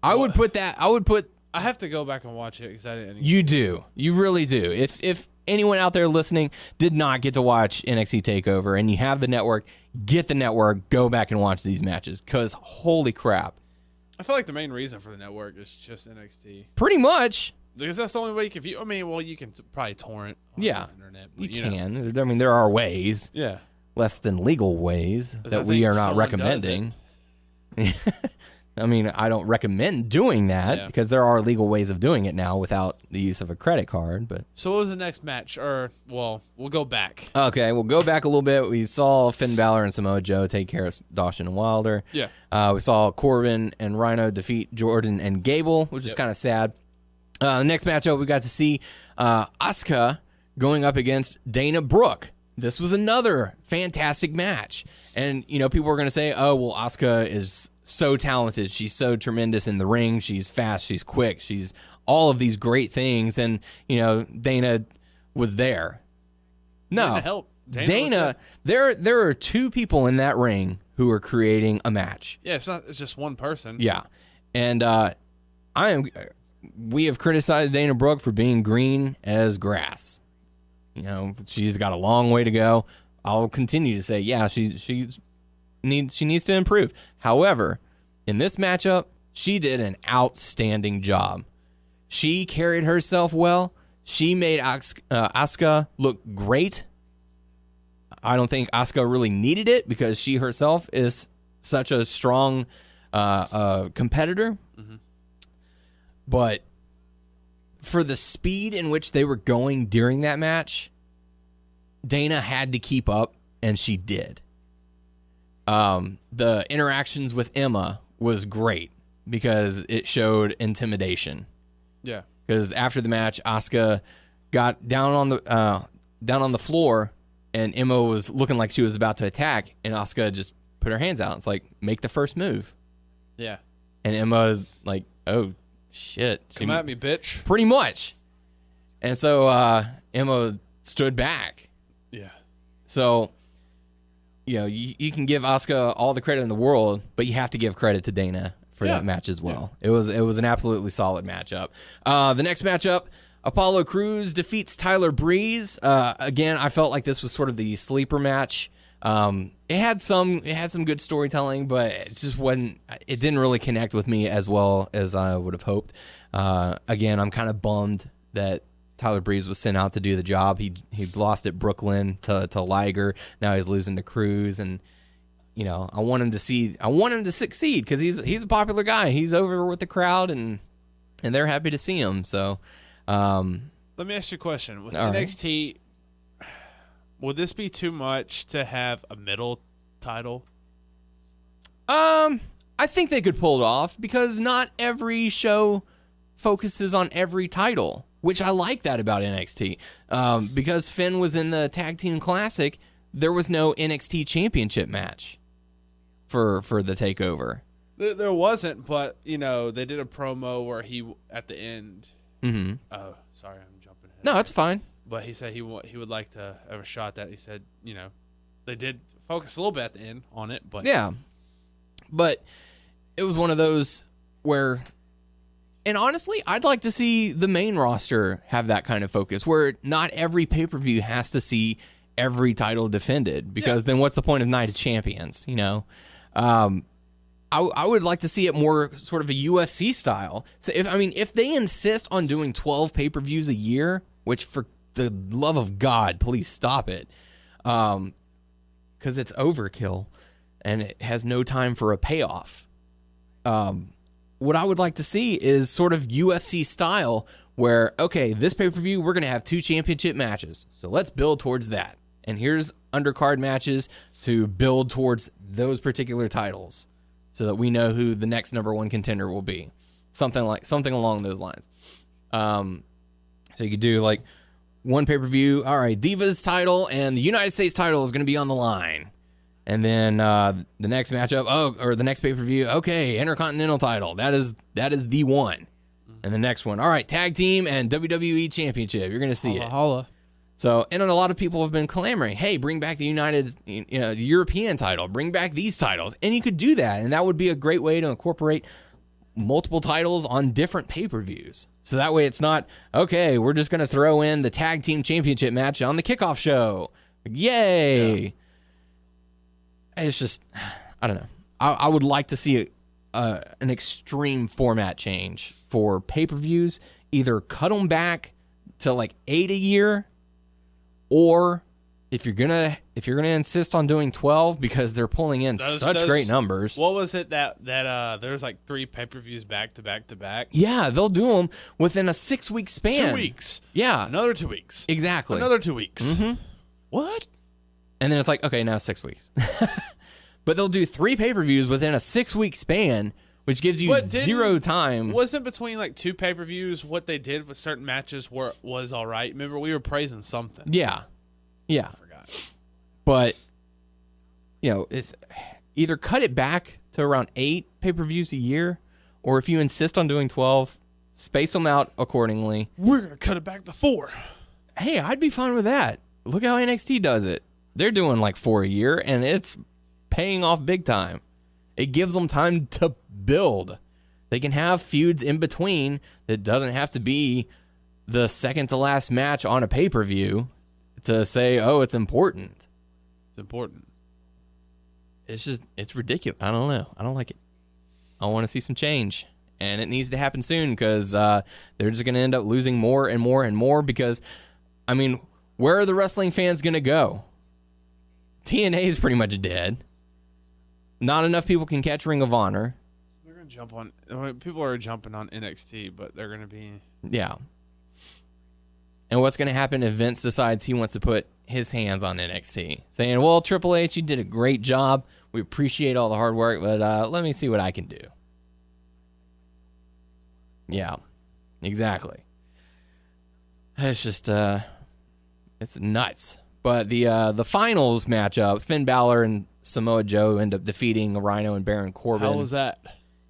I would put. I have to go back and watch it because I didn't. You do. You really do. If anyone out there listening did not get to watch NXT Takeover and you have the network, get the network. Go back and watch these matches because holy crap! I feel like the main reason for the network is just NXT. Pretty much. Because that's the only way you can view. I mean, well, you can probably torrent on the internet. But, you can. I mean, there are ways. Yeah. Less than legal ways that we are not recommending. I mean, I don't recommend doing that because there are legal ways of doing it now without the use of a credit card. But so what was the next match? Or, well, we'll go back. Okay, we'll go back a little bit. We saw Finn Balor and Samoa Joe take care of Dawson and Wilder. Yeah. We saw Corbin and Rhino defeat Jordan and Gable, which is kind of sad. The next matchup, we got to see Asuka going up against Dana Brooke. This was another fantastic match. And, people were going to say, oh, well, Asuka is so talented. She's so tremendous in the ring. She's fast. She's quick. She's all of these great things. And, Dana was there. No. Dana there are two people in that ring who are creating a match. Yeah, it's just one person. Yeah. And we have criticized Dana Brooke for being green as grass. She's got a long way to go. I'll continue to say, yeah, she needs to improve. However, in this matchup, she did an outstanding job. She carried herself well. She made Asuka look great. I don't think Asuka really needed it because she herself is such a strong competitor. Mm-hmm. But for the speed in which they were going during that match, Dana had to keep up, and she did. The interactions with Emma was great because it showed intimidation. Yeah. Because after the match, Asuka got down on the floor, and Emma was looking like she was about to attack, and Asuka just put her hands out. It's like, make the first move. Yeah. And Emma was like, oh, shit. Come at me, bitch. Pretty much. And so Emma stood back. Yeah. So, you can give Asuka all the credit in the world, but you have to give credit to Dana for that match as well. Yeah. It was an absolutely solid matchup. The next matchup, Apollo Crews defeats Tyler Breeze. Again, I felt like this was sort of the sleeper match. It had some good storytelling, but it just it didn't really connect with me as well as I would have hoped. Again, I'm kind of bummed that Tyler Breeze was sent out to do the job. He lost at Brooklyn to Liger. Now he's losing to Cruz, and I want him to succeed because he's a popular guy. He's over with the crowd, and they're happy to see him. So, let me ask you a question. With NXT, would this be too much to have a middle title? I think they could pull it off because not every show focuses on every title, which I like that about NXT. Because Finn was in the Tag Team Classic, there was no NXT Championship match for the takeover. There wasn't, but they did a promo where he at the end. Mm-hmm. Oh, sorry, I'm jumping ahead. No, it's fine. But he said he would like to have a shot at. He said, they did focus a little bit at the end on it, but yeah. But it was one of those where, and honestly, I'd like to see the main roster have that kind of focus, where not every pay-per-view has to see every title defended, because then what's the point of Night of Champions? I I would like to see it more sort of a UFC style. So if they insist on doing 12 pay-per-views a year, which for the love of God, please stop it, because it's overkill and it has no time for a payoff. What I would like to see is sort of UFC style where, okay, this pay-per-view, we're going to have 2 championship matches. So let's build towards that. And here's undercard matches to build towards those particular titles so that we know who the next number 1 contender will be. Something along those lines. So you could do like one pay-per-view, all right, Divas title and the United States title is going to be on the line. And then the next matchup, or the next pay-per-view, okay, Intercontinental title. That is the one. And the next one, all right, tag team and WWE Championship. You're going to see it. Holla. So, and a lot of people have been clamoring, hey, bring back the the European title, bring back these titles. And you could do that, and that would be a great way to incorporate multiple titles on different pay-per-views. So that way it's not, okay, we're just going to throw in the tag team championship match on the kickoff show. Yay! Yeah. It's just, I don't know. I would like to see an extreme format change for pay-per-views. Either cut them back to like 8 a year, or if you're gonna insist on doing 12 because they're pulling in such great numbers. What was it that there's like 3 pay-per-views back to back to back? Yeah, they'll do them within a 6-week span. 2 weeks. Yeah, another 2 weeks. Exactly. Another 2 weeks. Mm-hmm. What? And then it's like, okay, now 6 weeks. But they'll do 3 pay-per-views within a 6-week span, which gives you zero time. Wasn't between like 2 pay-per-views what they did with certain matches was all right? Remember, we were praising something. Yeah. I forgot. But, it's either cut it back to around 8 pay-per-views a year, or if you insist on doing 12, space them out accordingly. We're going to cut it back to 4. Hey, I'd be fine with that. Look how NXT does it. They're doing like 4 a year, and it's paying off big time. It gives them time to build. They can have feuds in between that doesn't have to be the second to last match on a pay-per-view to say, oh, it's important. It's important. It's ridiculous. I don't know. I don't like it. I want to see some change, and it needs to happen soon because they're just going to end up losing more and more and more because, where are the wrestling fans going to go? TNA is pretty much dead. Not enough people can catch Ring of Honor. They're going to jump on... people are jumping on NXT, but they're going to be... Yeah. And what's going to happen if Vince decides he wants to put his hands on NXT? Saying, well, Triple H, you did a great job. We appreciate all the hard work, but let me see what I can do. Yeah, exactly. It's just... it's nuts. But the finals matchup, Finn Balor and Samoa Joe end up defeating Rhino and Baron Corbin. How was that?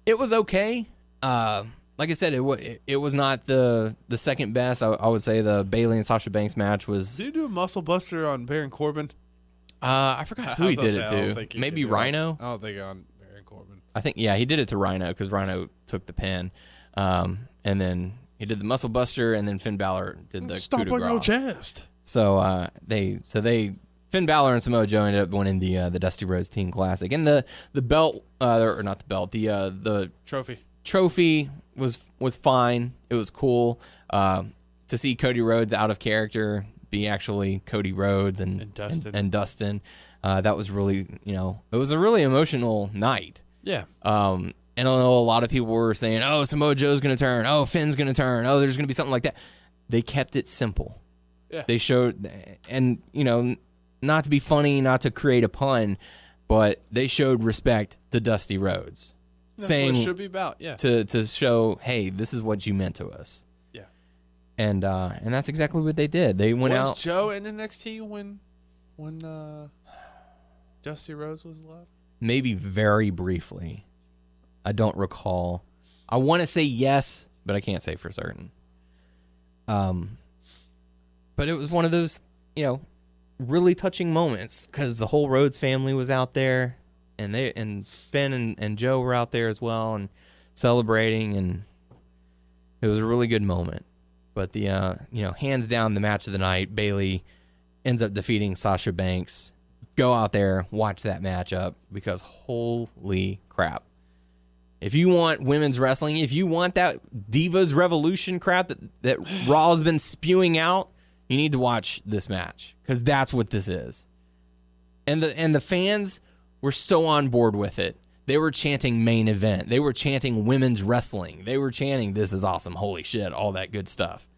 It was okay. Like I said, it was not the second best. I would say the Bayley and Sasha Banks match was... Did you do a muscle buster on Baron Corbin? I forgot who he did it to. Maybe Rhino? I don't think on Baron Corbin. I think, yeah, he did it to Rhino because Rhino took the pin. And then he did the muscle buster, and then Finn Balor did the coup de grace. Stop on your chest. So Finn Balor and Samoa Joe ended up winning the Dusty Rhodes Team Classic, and the belt, or not the belt, the trophy was fine. It was cool to see Cody Rhodes out of character be actually Cody Rhodes and Dustin. That was really, it was a really emotional night. Yeah. And I know a lot of people were saying, oh, Samoa Joe's gonna turn, oh, Finn's gonna turn, oh, there's gonna be something like that. They kept it simple. Yeah. They showed, and not to be funny, not to create a pun, but they showed respect to Dusty Rhodes. That's saying what it should be about, yeah. To show, hey, this is what you meant to us. Yeah. And that's exactly what they did. They went out. Was Joe in NXT when Dusty Rhodes was alive? Maybe very briefly. I don't recall. I want to say yes, but I can't say for certain. But it was one of those, really touching moments because the whole Rhodes family was out there, and Finn and Joe were out there as well and celebrating, and it was a really good moment. But the hands down the match of the night, Bayley ends up defeating Sasha Banks. Go out there, watch that matchup because holy crap, If you want women's wrestling, if you want that Divas Revolution crap that Raw has been spewing out, you need to watch this match because that's what this is. And the fans were so on board with it. They were chanting main event. They were chanting women's wrestling. They were chanting this is awesome, holy shit, all that good stuff.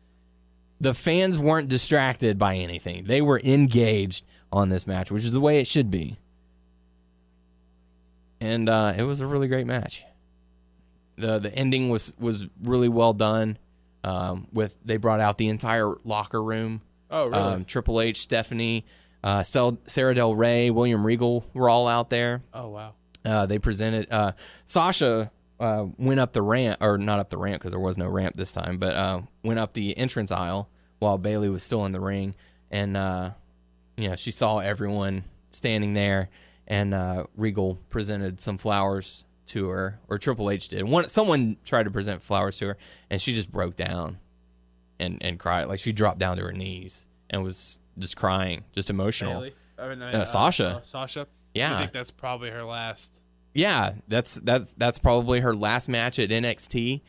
The fans weren't distracted by anything. They were engaged on this match, which is the way it should be. And it was a really great match. The ending was really well done. They brought out the entire locker room. Oh, really? Triple H, Stephanie, Sarah Del Rey, William Regal were all out there. Oh, wow. They presented. Sasha went up the ramp, or not up the ramp because there was no ramp this time, but went up the entrance aisle while Bayley was still in the ring, and she saw everyone standing there, and Regal presented some flowers to her, or Triple H did. Someone tried to present flowers to her, and she just broke down and cried. Like she dropped down to her knees and was just crying, just emotional. Bayley? Sasha. Sasha. Yeah. I think that's probably her last. Yeah, that's probably her last match at NXT,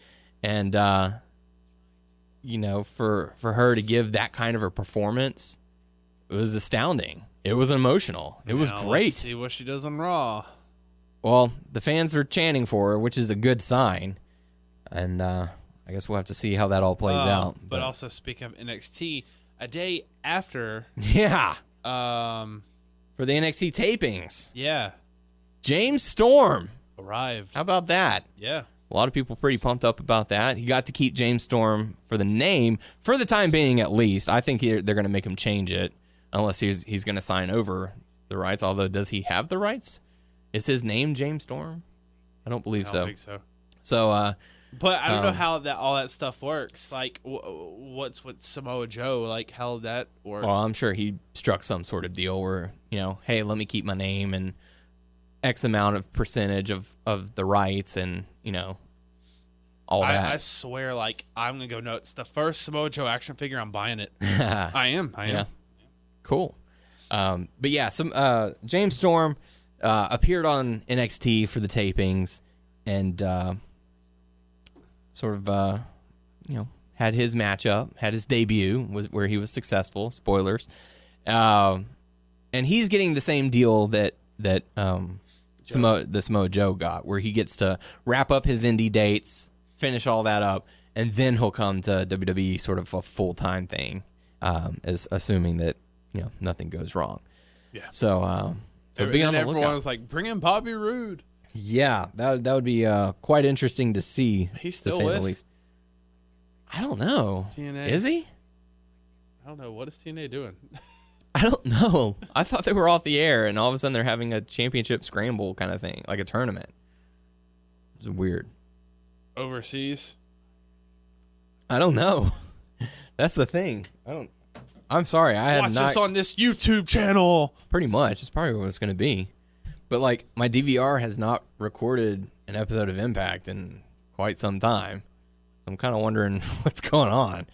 and for her to give that kind of a performance, it was astounding. It was emotional. It was great. Let's see what she does on Raw. Well, the fans are chanting for her, which is a good sign, and I guess we'll have to see how that all plays out. But also, speaking of NXT, a day after, yeah, for the NXT tapings, yeah, James Storm arrived. How about that? Yeah. A lot of people pretty pumped up about that. He got to keep James Storm for the name, for the time being at least. I think they're going to make him change it, unless he's going to sign over the rights. Although, does he have the rights? Is his name James Storm? I don't believe so. I don't think so. So, but I don't know how all that stuff works. Like, what's with Samoa Joe? Like, how did that work? Well, I'm sure he struck some sort of deal where, hey, let me keep my name and X amount of percentage of the rights and, all that. I swear, like, I'm going to go nuts. The first Samoa Joe action figure, I'm buying it. I am. Yeah. Cool. But yeah, James Storm appeared on NXT for the tapings and had his matchup, had his debut, where he was successful. Spoilers. And he's getting the same deal that Samoa Joe got, where he gets to wrap up his indie dates, finish all that up, and then he'll come to WWE sort of a full-time thing, as assuming that nothing goes wrong. Yeah. So be on the everyone lookout. was like, bring in Bobby Roode. Yeah, that would be quite interesting to see. He's still to say with the least. I don't know. TNA. Is he? I don't know. What is TNA doing? I don't know. I thought they were off the air, and all of a sudden they're having a championship scramble kind of thing, like a tournament. It's weird. Overseas? I don't know. That's the thing. I'm sorry. Watch this on this YouTube channel. Pretty much. It's probably what it's going to be. But, like, my DVR has not recorded an episode of Impact in quite some time. I'm kind of wondering what's going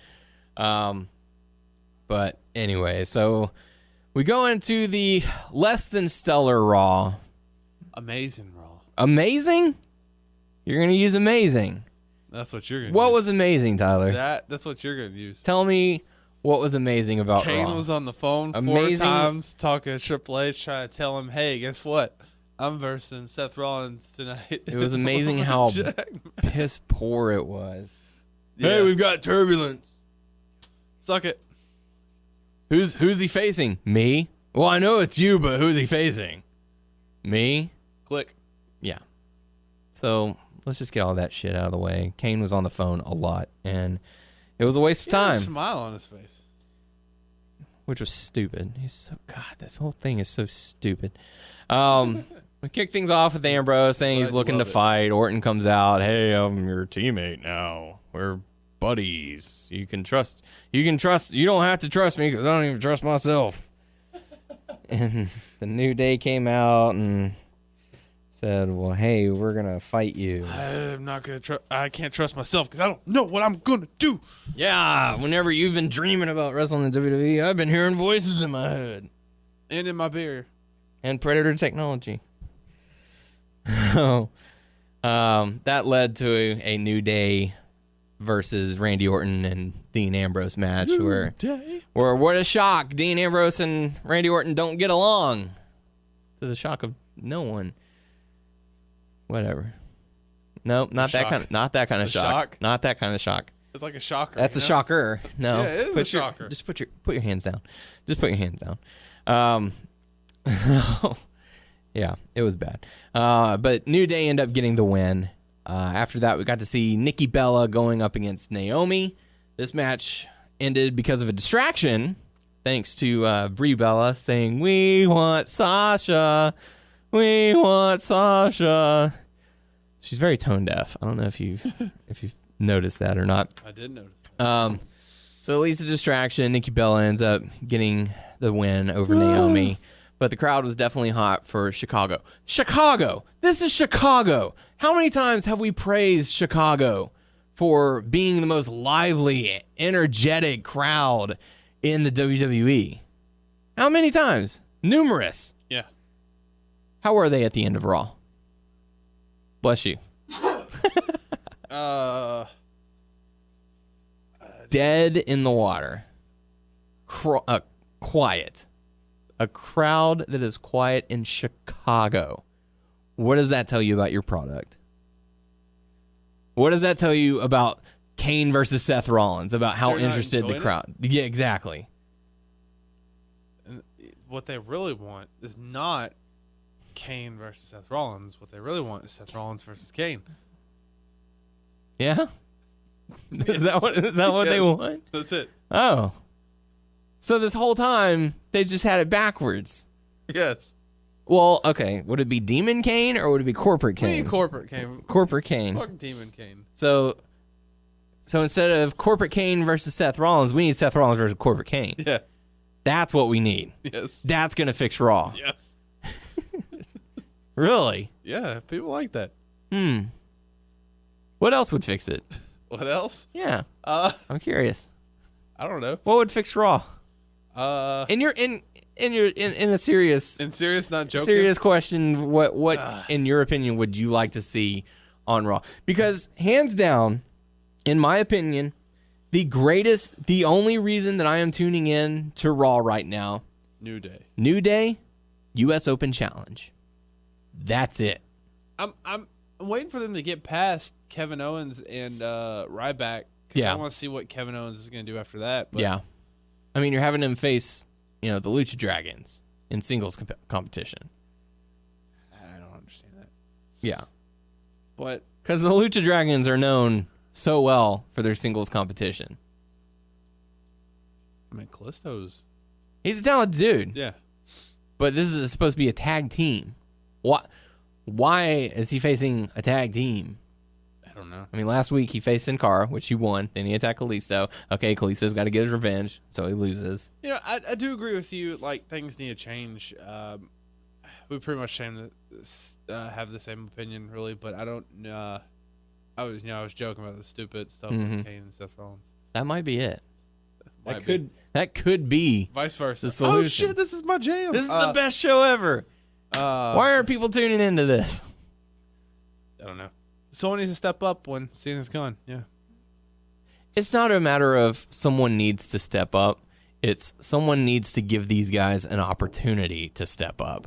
on. But anyway, so we go into the less than stellar Raw. Amazing Raw. Amazing? You're going to use amazing. That's what you're going to use. What was amazing, Tyler? That's what you're going to use. Tell me what was amazing about Kane Raw. was on the phone Amazing. 4 times talking to Triple H, trying to tell him, hey, guess what? I'm versing Seth Rollins tonight. It was amazing how piss poor it was. Yeah. Hey, we've got turbulence. Suck it. Who's he facing? Me? Well, I know it's you, but who's he facing? Me? Click. Yeah. So let's just get all that shit out of the way. Kane was on the phone a lot, and it was a waste of He had time. a smile on his face. Which was stupid. This whole thing is so stupid. We kick things off with Ambrose saying he's looking to fight. Orton comes out. Hey, I'm your teammate now. We're buddies. You can trust. You don't have to trust me because I don't even trust myself. And the New Day came out and said, well, hey, we're going to fight you. I'm not going to I can't trust myself because I don't know what I'm going to do. Yeah, whenever you've been dreaming about wrestling in WWE, I've been hearing voices in my head. And in my beer. And Predator technology. So, That led to a New Day versus Randy Orton and Dean Ambrose match where what a shock, Dean Ambrose and Randy Orton don't get along, to the shock of no one. Whatever. No, not that kind of shock. Not that kind of shock. It's like a shocker. That's a shocker. No, yeah, it is a shocker. Just put your hands down. Just put your hands down. Yeah, it was bad. But New Day ended up getting the win. After that, we got to see Nikki Bella going up against Naomi. This match ended because of a distraction, thanks to Brie Bella saying, "We want Sasha. We want Sasha." She's very tone deaf. I don't know if you've noticed that or not. I did notice. So it leads to distraction. Nikki Bella ends up getting the win over Naomi. But the crowd was definitely hot for Chicago. Chicago! This is Chicago! How many times have we praised Chicago for being the most lively, energetic crowd in the WWE? How many times? Numerous. Yeah. How were they at the end of Raw? Bless you. Dead in the water. Quiet. A crowd that is quiet in Chicago. What does that tell you about your product? What does that tell you about Kane versus Seth Rollins? About how interested the crowd? Yeah, exactly. And what they really want is not Kane versus Seth Rollins. What they really want is Seth Rollins versus Kane. Yeah? Is that what they want? That's it. Oh. So this whole time, they just had it backwards. Yes. Well, okay. Would it be Demon Kane or would it be Corporate Kane? We need Corporate Kane. Corporate Kane. Fuck Demon Kane. So instead of Corporate Kane versus Seth Rollins, we need Seth Rollins versus Corporate Kane. Yeah. That's what we need. Yes. That's going to fix Raw. Yes. Really? Yeah, people like that. What else would fix it? What else? Yeah. I'm curious. I don't know. What would fix Raw? In a serious, not joking. serious question, what in your opinion would you like to see on Raw? Because hands down, in my opinion, the only reason that I am tuning in to Raw right now, New Day, U.S. Open Challenge. That's it. I'm waiting for them to get past Kevin Owens and Ryback. Yeah. I want to see what Kevin Owens is going to do after that. But Yeah. I mean, you're having him face, the Lucha Dragons in singles competition. I don't understand that. Yeah. But Because the Lucha Dragons are known so well for their singles competition. I mean, Callisto's. He's a talented dude. Yeah. But this is supposed to be a tag team. Why is he facing a tag team? I don't know. I mean, last week he faced Sin Cara, which he won. Then he attacked Kalisto. Okay, Kalisto's got to get his revenge, so he loses. I do agree with you. Like, things need to change. We pretty much have the same opinion, really. But I don't. I was joking about the stupid stuff with Kane and Seth Rollins. That might be it. That could be vice versa. the solution. Oh shit! This is my jam. This is the best show ever. Why aren't people tuning into this? I don't know. Someone needs to step up when Cena's gone. Yeah. It's not a matter of someone needs to step up. It's someone needs to give these guys an opportunity to step up.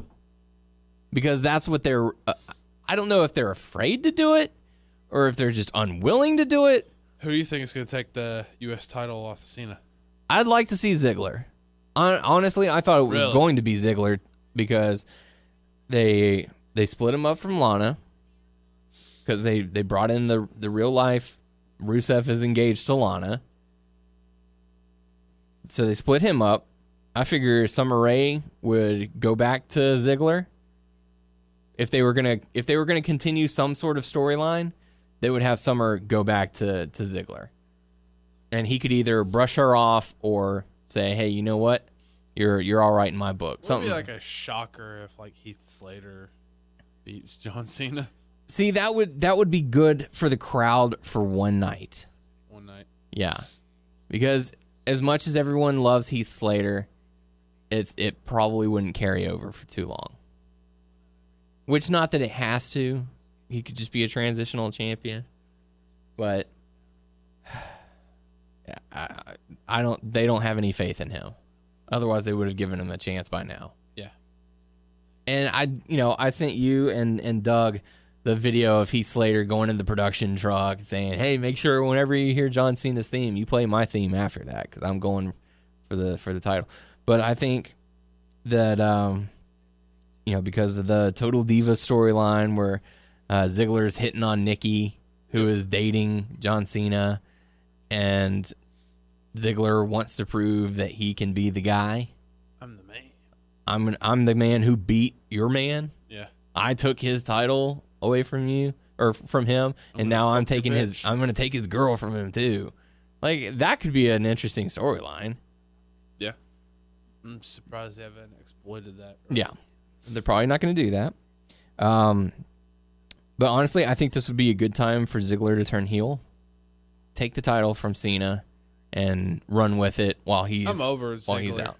Because that's what they're... I don't know if they're afraid to do it or if they're just unwilling to do it. Who do you think is going to take the U.S. title off of Cena? I'd like to see Ziggler. Honestly, I thought it was going to be Ziggler because they split him up from Lana because they brought in the real life Rusev is engaged to Lana. So they split him up. I figure Summer Rae would go back to Ziggler. If they were gonna continue some sort of storyline, they would have Summer go back to Ziggler. And he could either brush her off or say, "Hey, you know what? You're all right in my book." It would be like a shocker if like Heath Slater beats John Cena. See, that would be good for the crowd for one night. One night. Yeah. Because as much as everyone loves Heath Slater, it probably wouldn't carry over for too long. Which, not that it has to, he could just be a transitional champion. But I don't. They don't have any faith in him. Otherwise, they would have given him a chance by now. Yeah. And I sent you and Doug the video of Heath Slater going in the production truck saying, "Hey, make sure whenever you hear John Cena's theme, you play my theme after that because I'm going for the title." But I think that because of the Total Diva storyline where Ziggler's hitting on Nikki, who is dating John Cena, and Ziggler wants to prove that he can be the guy. I'm the man. I'm the man who beat your man. Yeah. I took his title away from you or from him, and now I'm taking I'm going to take his girl from him too. Like, that could be an interesting storyline. Yeah. I'm surprised they haven't exploited that. Yeah. They're probably not going to do that. But honestly, I think this would be a good time for Ziggler to turn heel, take the title from Cena, and run with it while he's out.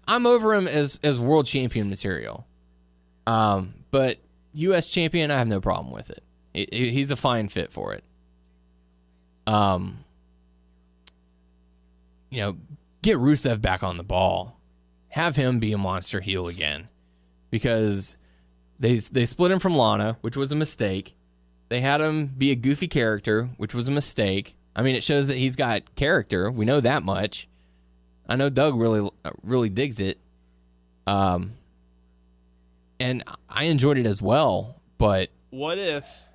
I'm over him as world champion material. But U.S. champion, I have no problem with it. He's a fine fit for it. Get Rusev back on the ball. Have him be a monster heel again. Because they split him from Lana, which was a mistake. They had him be a goofy character, which was a mistake. I mean, it shows that he's got character. We know that much. I know Doug really digs it. And I enjoyed it as well, but... What if,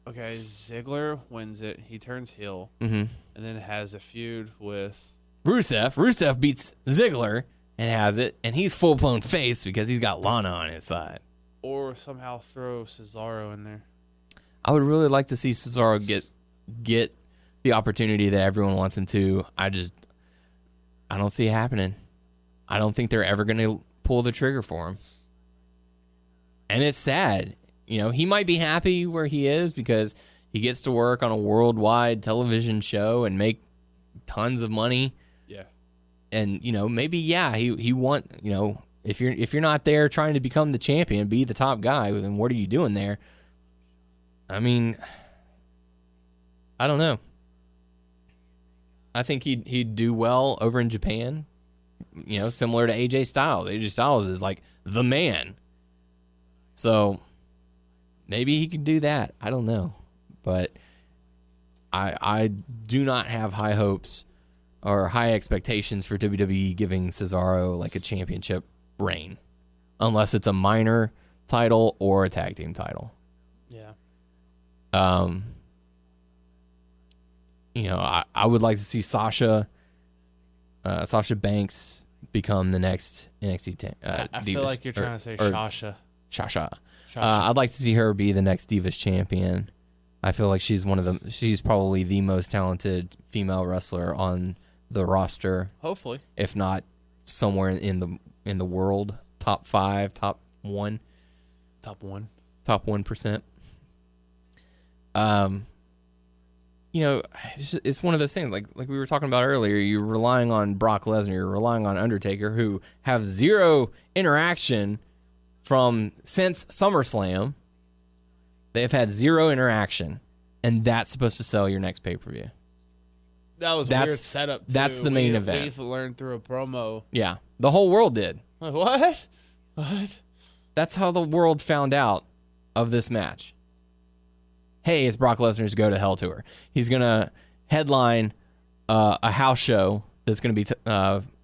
Ziggler wins it, he turns heel, and then has a feud with... Rusev. Rusev beats Ziggler and has it, and he's full-blown face because he's got Lana on his side. Or somehow throw Cesaro in there. I would really like to see Cesaro get the opportunity that everyone wants him to. I don't see it happening. I don't think they're ever going to pull the trigger for him. And it's sad. He might be happy where he is because he gets to work on a worldwide television show and make tons of money. Yeah. And, maybe, he want, if you're not there trying to become the champion, be the top guy, then what are you doing there? I mean, I don't know. I think he'd do well over in Japan, similar to AJ Styles. AJ Styles is like the man. So maybe he could do that. I don't know. But I do not have high hopes or high expectations for WWE giving Cesaro like a championship reign. Unless it's a minor title or a tag team title. Yeah. I would like to see Sasha Banks become the next NXT. I feel like you're trying to say Sasha. I'd like to see her be the next Divas champion. I feel like she's probably the most talented female wrestler on the roster. Hopefully, if not somewhere in the world, top 5, top 1%. It's one of those things like we were talking about earlier. You're relying on Brock Lesnar, you're relying on Undertaker, who have zero interaction since SummerSlam. They have had zero interaction, and that's supposed to sell your next pay-per-view. That was weird setup, too. That's the main event. We learned through a promo. Yeah, the whole world did. Like, what? That's how the world found out of this match. Hey, it's Brock Lesnar's Go to Hell tour. He's going to headline a house show that's going to be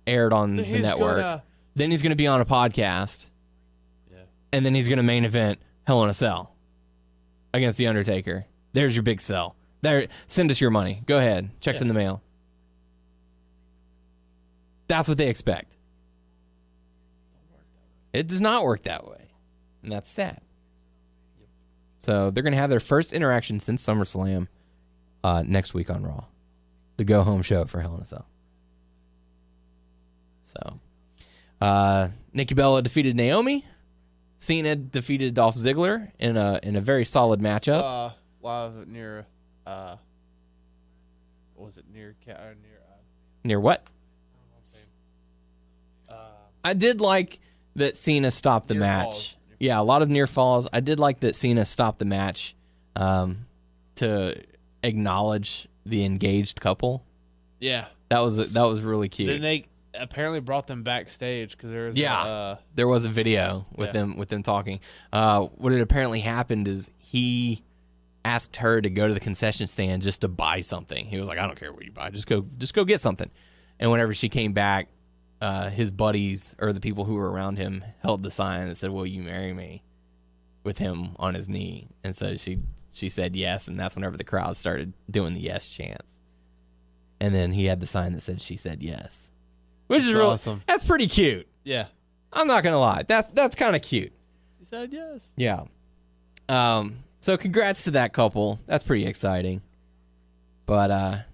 aired on the network. Then he's going to be on a podcast. Yeah. And then he's going to main event Hell in a Cell against The Undertaker. There's your big sell. There, send us your money. Go ahead. Checks in the mail. That's what they expect. It does not work that way. And that's sad. So they're going to have their first interaction since SummerSlam next week on Raw. The go-home show for Hell in a Cell. So, Nikki Bella defeated Naomi. Cena defeated Dolph Ziggler in a very solid matchup. Near what was it? Near what? I did like that Cena stopped the match. Yeah, a lot of near falls. I did like that Cena stopped the match to acknowledge the engaged couple. Yeah. That was really cute. Then they apparently brought them backstage because there was there was a video with them talking. What had apparently happened is he asked her to go to the concession stand just to buy something. He was like, I don't care what you buy, just go get something. And whenever she came back, his buddies or the people who were around him held the sign that said, "Will you marry me?" with him on his knee. And so she said yes, and that's whenever the crowd started doing the yes chants. And then he had the sign that said she said yes. Which is real awesome. That's pretty cute. Yeah. I'm not gonna lie. That's kind of cute. He said yes. Yeah. So congrats to that couple. That's pretty exciting. But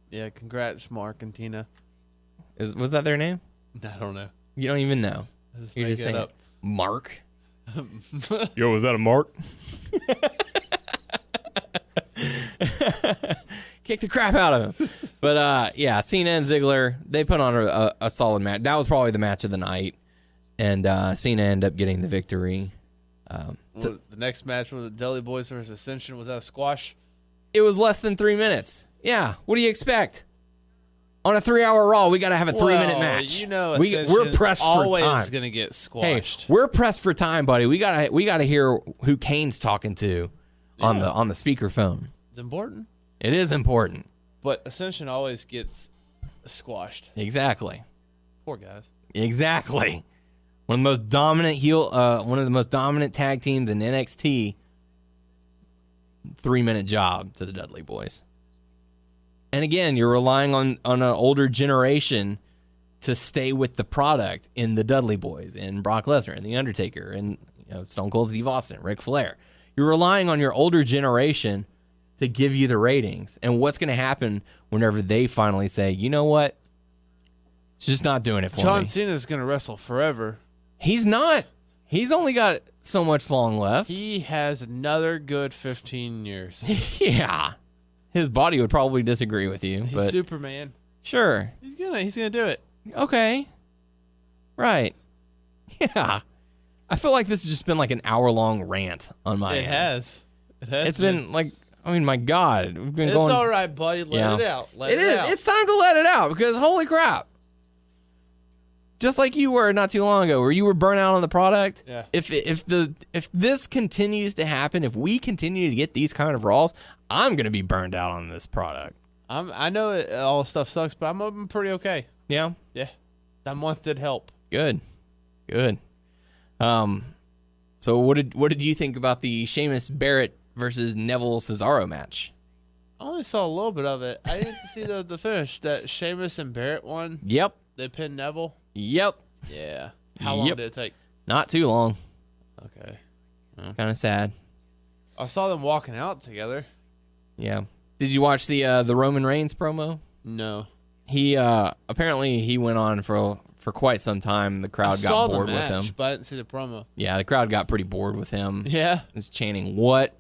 yeah, congrats, Mark and Tina. was that their name? I don't know. You don't even know. You're just saying up. Mark. Yo, was that a Mark? Kick the crap out of him. But yeah, Cena and Ziggler, they put on a solid match. That was probably the match of the night. And Cena ended up getting the victory. The next match was Dudley Boys versus Ascension. Was that a squash? It was less than 3 minutes. Yeah, what do you expect? On a 3-hour Raw, we got to have a 3-minute match. You know, we're pressed for time. Always gonna get squashed. Hey, we're pressed for time, buddy. We gotta hear who Kane's talking to on the speakerphone. It's important. It is important. But Ascension always gets squashed. Exactly. Poor guys. Exactly. One of the most dominant one of the most dominant tag teams in NXT. 3-minute job to the Dudley Boys. And again, you're relying on an older generation to stay with the product in the Dudley Boys, in Brock Lesnar, and The Undertaker, and Stone Cold Steve Austin, Ric Flair. You're relying on your older generation to give you the ratings. And what's going to happen whenever they finally say, you know what? It's just not doing it for me. John Cena's going to wrestle forever. He's not. He's only got so much long left. He has another good 15 years. Yeah. His body would probably disagree with you. He's Superman. Sure. He's gonna do it. Okay. Right. Yeah. I feel like this has just been like an hour-long rant on my end. It has. It's been like, I mean, my God. We've been going. It's all right, buddy. Let it out. Let it out. It's time to let it out because holy crap. Just like you were not too long ago, where you were burnt out on the product. Yeah. If this continues to happen, if we continue to get these kind of Raws, I'm gonna be burned out on this product. I know all this stuff sucks, but I'm pretty okay. Yeah. Yeah. That month did help. Good. So what did you think about the Sheamus Barrett versus Neville Cesaro match? I only saw a little bit of it. I didn't see the finish. That Sheamus and Barrett one. Yep. They pinned Neville. Yep. Yeah. How long did it take? Not too long. Okay. It's kind of sad. I saw them walking out together. Yeah. Did you watch the Roman Reigns promo? No. He apparently he went on for quite some time. The crowd got bored with him. But I didn't see the promo. Yeah, the crowd got pretty bored with him. Yeah. Was chanting what,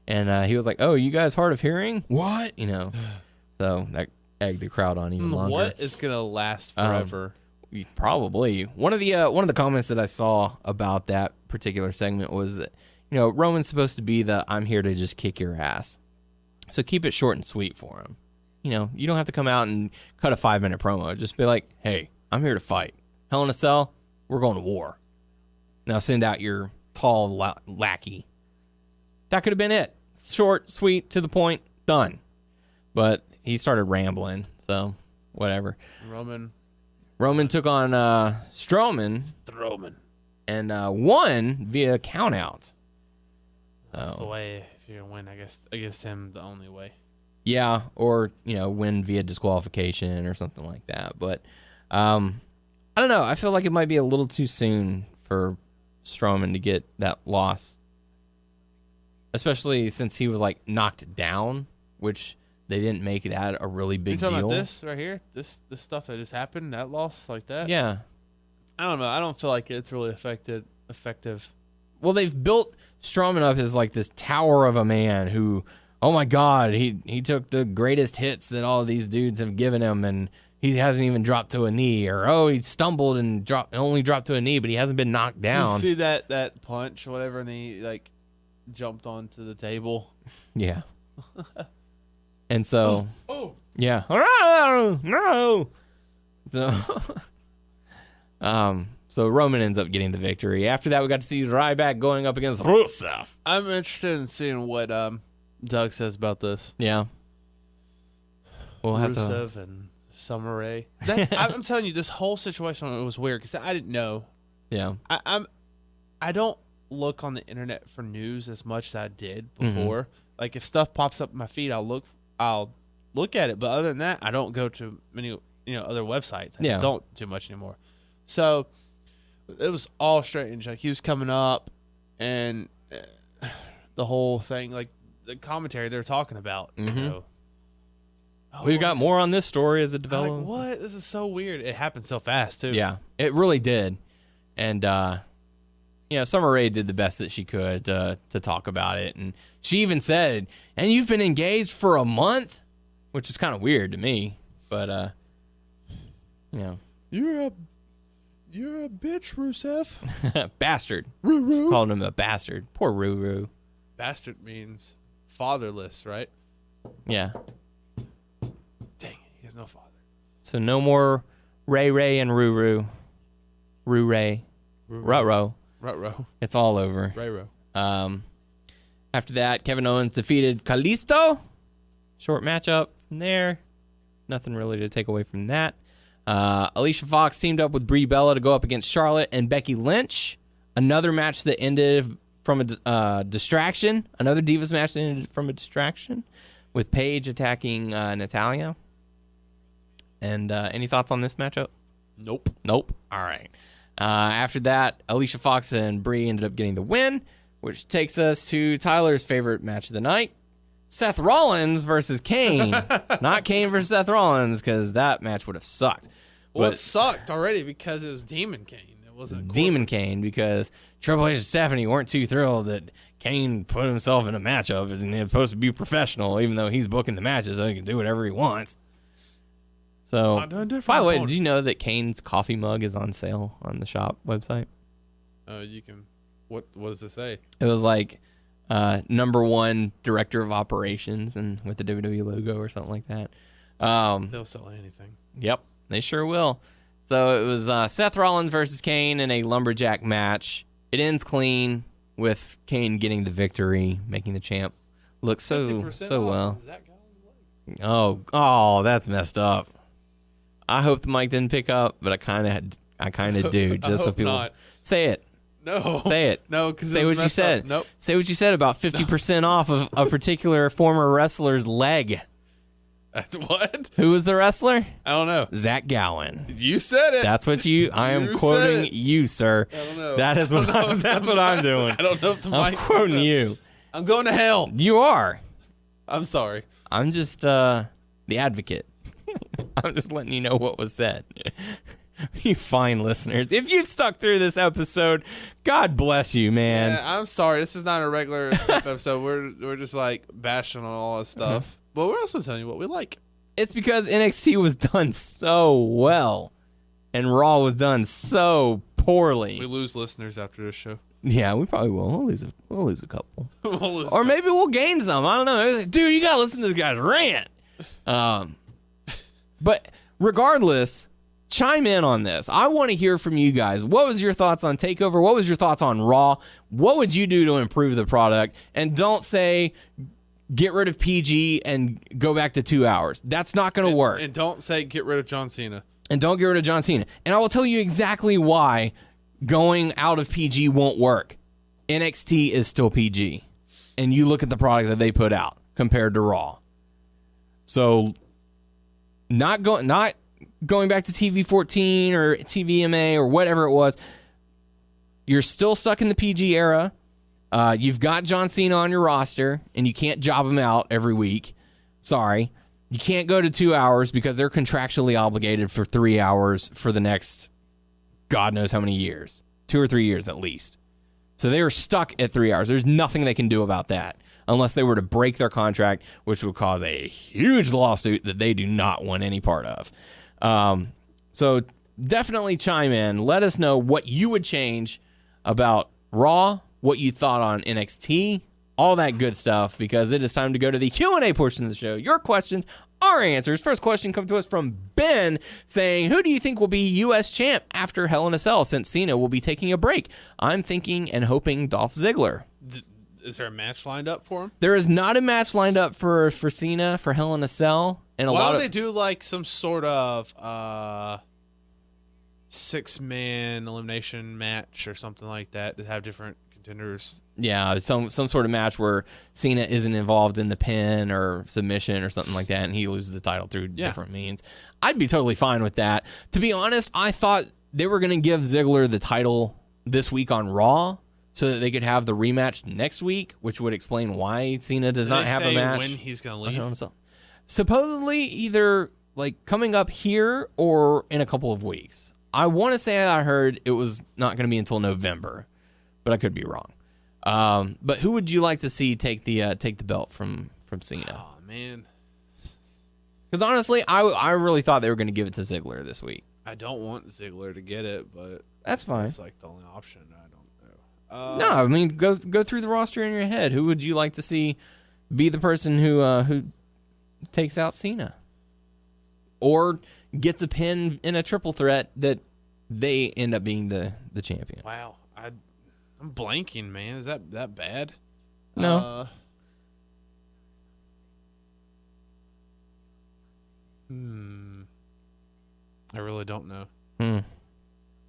and he was like, "Oh, you guys hard of hearing? What?" So that egged the crowd on even longer. What is gonna last forever? Probably one of the comments that I saw about that particular segment was that Roman's supposed to be the I'm here to just kick your ass, so keep it short and sweet for him. You don't have to come out and cut a 5-minute promo. Just be like, hey, I'm here to fight. Hell in a Cell, we're going to war. Now send out your tall lackey. That could have been it. Short, sweet, to the point, done. But he started rambling, so whatever. Roman took on Strowman. And won via countout. That's the way. If you're going to win, I guess against him, the only way. Yeah, or, win via disqualification or something like that. But I don't know. I feel like it might be a little too soon for Strowman to get that loss. Especially since he was, knocked down, which they didn't make that a really big deal. You're talking about this right here? This stuff that just happened, that loss like that? Yeah. I don't know. I don't feel like it's really effective. Well, they've built Strowman up as, this tower of a man who... Oh my God, he took the greatest hits that all of these dudes have given him, and he hasn't even dropped to a knee. Or, he stumbled and only dropped to a knee, but he hasn't been knocked down. You see that punch or whatever, and he, jumped onto the table. Yeah. And so, Oh. yeah. No. So Roman ends up getting the victory. After that, we got to see Ryback going up against Rusev. I'm interested in seeing what Doug says about this. Yeah. We'll have Rusev and Summer Rae. I'm telling you, this whole situation was weird because I didn't know. Yeah. I don't look on the internet for news as much as I did before. Mm-hmm. Like if stuff pops up in my feed, I'll look at it. But other than that, I don't go to many other websites. I just don't too much anymore. So it was all strange. Like he was coming up, and the whole thing, like the commentary they're talking about. Mm-hmm. We got more on this story as it developed. Like, what? This is so weird. It happened so fast too. Yeah, it really did. And Summer Rae did the best that she could to talk about it, and she even said, "And you've been engaged for a month," which is kind of weird to me. But you're a bitch, Rusev. Bastard. Roo-roo. Called him a bastard. Poor Roo-roo. Bastard means fatherless, right? Yeah. Dang it, he has no father. So no more Ray and Roo-roo. Roo-Ray. Ruh-roh. Ruh-roh. It's all over. Ray-roh. After that, Kevin Owens defeated Kalisto. Short matchup from there. Nothing really to take away from that. Alicia Fox teamed up with Brie Bella to go up against Charlotte and Becky Lynch. Another match that ended from a distraction. Another Divas match that ended from a distraction with Paige attacking Natalya. And any thoughts on this matchup? Nope. All right. After that, Alicia Fox and Brie ended up getting the win, which takes us to Tyler's favorite match of the night. Seth Rollins versus Kane. Not Kane versus Seth Rollins, because that match would have sucked. Well, it sucked already because it was Demon Kane. It wasn't Demon Kane, because Triple H and Stephanie weren't too thrilled that Kane put himself in a matchup and he's supposed to be professional, even though he's booking the matches, so he can do whatever he wants. So, by the way, did you know that Kane's coffee mug is on sale on the shop website? You can. What does it say? It was like #1 director of operations and with the WWE logo or something like that. They'll sell anything. Yep, they sure will. So it was Seth Rollins versus Kane in a lumberjack match. It ends clean with Kane getting the victory, making the champ look so well. Oh, that's messed up. I hope the mic didn't pick up, but I kind of do. Just so people not. Say it. No. Say it. No, because say what you said. Nope. Say what you said about 50% off of a particular former wrestler's leg. What? Who was the wrestler? I don't know. Zach Gowen. You said it. That's what you. I am quoting you, sir. I don't know. That is what. That's what I'm doing. I don't know if the I'm mic. quoting you. I'm going to hell. You are. I'm sorry. I'm just the advocate. I'm just letting you know what was said. You fine listeners. If you've stuck through this episode, God bless you, man. Yeah, I'm sorry. This is not a regular episode. We're just like bashing on all this stuff. But we're also telling you what we like. It's because NXT was done so well, and Raw was done so poorly. We lose listeners after this show. Yeah, we probably will. We'll lose a couple. Or maybe we'll gain some. I don't know. Like, dude, you gotta listen to this guy's rant. But regardless, chime in on this. I want to hear from you guys. What was your thoughts on TakeOver? What was your thoughts on Raw? What would you do to improve the product? And don't say get rid of PG and go back to 2 hours. That's not going to work. And don't say get rid of John Cena. And don't get rid of John Cena. And I will tell you exactly why going out of PG won't work. NXT is still PG. And you look at the product that they put out compared to Raw. So not going back to TV14 or TVMA or whatever it was. You're still stuck in the PG era. You've got John Cena on your roster, and you can't job him out every week. Sorry. You can't go to 2 hours because they're contractually obligated for 3 hours for the next God knows how many years. 2 or 3 years at least. So they are stuck at 3 hours. There's nothing they can do about that unless they were to break their contract, which would cause a huge lawsuit that they do not want any part of. So definitely chime in. Let us know what you would change about Raw, what you thought on NXT, all that good stuff, because it is time to go to the Q&A portion of the show. Your questions, our answers. First question comes to us from Ben saying, who do you think will be U.S. champ after Hell in a Cell since Cena will be taking a break? I'm thinking and hoping Dolph Ziggler. Is there a match lined up for him? There is not a match lined up for Cena for Hell in a Cell. And Why don't they do like some sort of 6-man elimination match or something like that to have different contenders? Yeah, some sort of match where Cena isn't involved in the pin or submission or something like that, and he loses the title through different means. I'd be totally fine with that. To be honest, I thought they were going to give Ziggler the title this week on Raw so that they could have the rematch next week, which would explain why Cena does not have a match. When he's going to leave? Supposedly either like coming up here or in a couple of weeks. I want to say I heard it was not going to be until November, but I could be wrong. But who would you like to see take the belt from Cena? Oh man, because honestly, I really thought they were going to give it to Ziggler this week. I don't want Ziggler to get it, but that's fine. It's like the only option. I don't know. No, I mean go through the roster in your head. Who would you like to see be the person who takes out Cena, or gets a pin in a triple threat that they end up being the champion? Wow, I'm blanking, man. Is that bad? No. I really don't know. Well,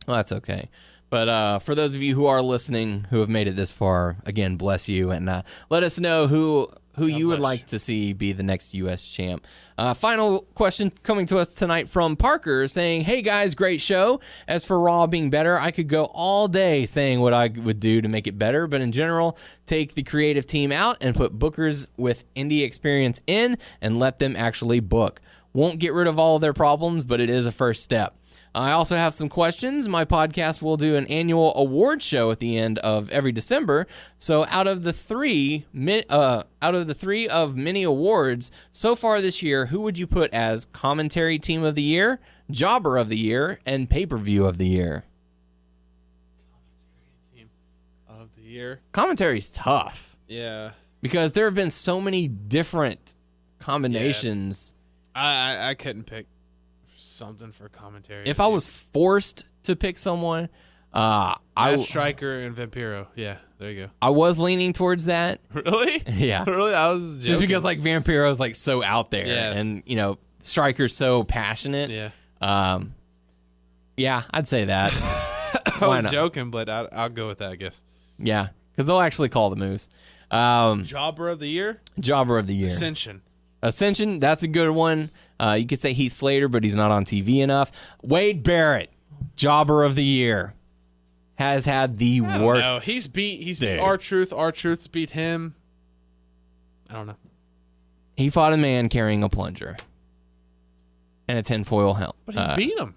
that's okay. But for those of you who are listening, who have made it this far, again, bless you, and let us know who you would like to see be the next U.S. champ. Final question coming to us tonight from Parker saying, hey guys, great show. As for Raw being better, I could go all day saying what I would do to make it better, but in general, take the creative team out and put bookers with indie experience in and let them actually book. Won't get rid of all of their problems, but it is a first step. I also have some questions. My podcast will do an annual award show at the end of every December. So out of the three of many awards so far this year, who would you put as commentary team of the year, jobber of the year, and pay-per-view of the year? Commentary team of the year. Commentary's tough. Yeah. Because there have been so many different combinations. Yeah. I couldn't pick something for commentary. If I was forced to pick someone, Striker and Vampiro. Yeah, there you go. I was leaning towards that. Really? Yeah. Really? I was joking. Just because like Vampiro's like so out there, and Striker's so passionate. Yeah. Yeah, I'd say that. I was joking, but I'll go with that, I guess. Yeah, because they'll actually call the moves. Jobber of the year. Jobber of the year. Ascension, that's a good one. You could say Heath Slater, but he's not on TV enough. Wade Barrett, Jobber of the Year, has had the worst. No, he's beat R-Truth. R-Truth's beat him. I don't know. He fought a man carrying a plunger and a tinfoil helmet. But he beat him.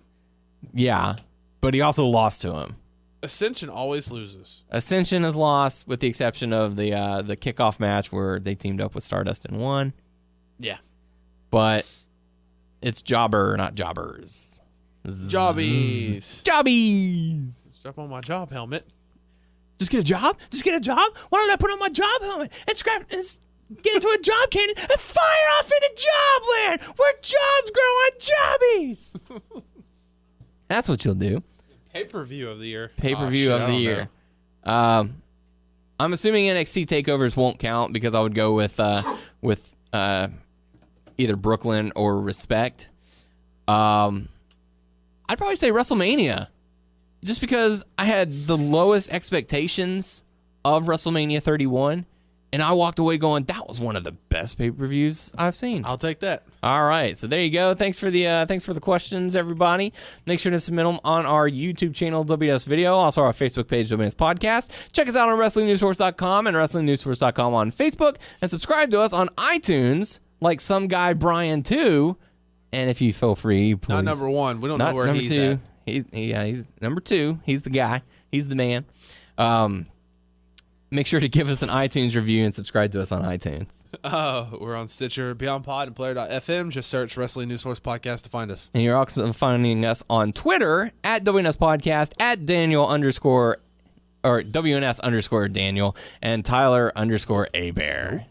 Yeah, but he also lost to him. Ascension always loses. Ascension has lost, with the exception of the kickoff match where they teamed up with Stardust and won. Yeah. But it's Jobber, not Jobbers. Jobbies. Jobbies. Strap on my job helmet. Just get a job? Just get a job? Why don't I put on my job helmet and get into a job cannon and fire off into job land where jobs grow on jobbies? That's what you'll do. Pay-per-view of the year. Pay-per-view of the year. I'm assuming NXT takeovers won't count because I would go with either Brooklyn or Respect. I'd probably say WrestleMania, just because I had the lowest expectations of WrestleMania 31, and I walked away going, that was one of the best pay-per-views I've seen. I'll take that. All right, so there you go. Thanks for the questions, everybody. Make sure to submit them on our YouTube channel, WNS Video, also our Facebook page, WNS Podcast. Check us out on WrestlingNewsSource.com and WrestlingNewsSource.com on Facebook, and subscribe to us on iTunes, like some guy Brian too. And if you feel free, please. Not number one. We don't know where he's at. He's number 2. He's the guy. He's the man. Make sure to give us an iTunes review and subscribe to us on iTunes. We're on Stitcher, Beyond Pod, and Player.fm. Just search Wrestling News Source Podcast to find us. And you're also finding us on Twitter at WNS Podcast, at Daniel_. or WNS underscore Daniel, and Tyler underscore Abear.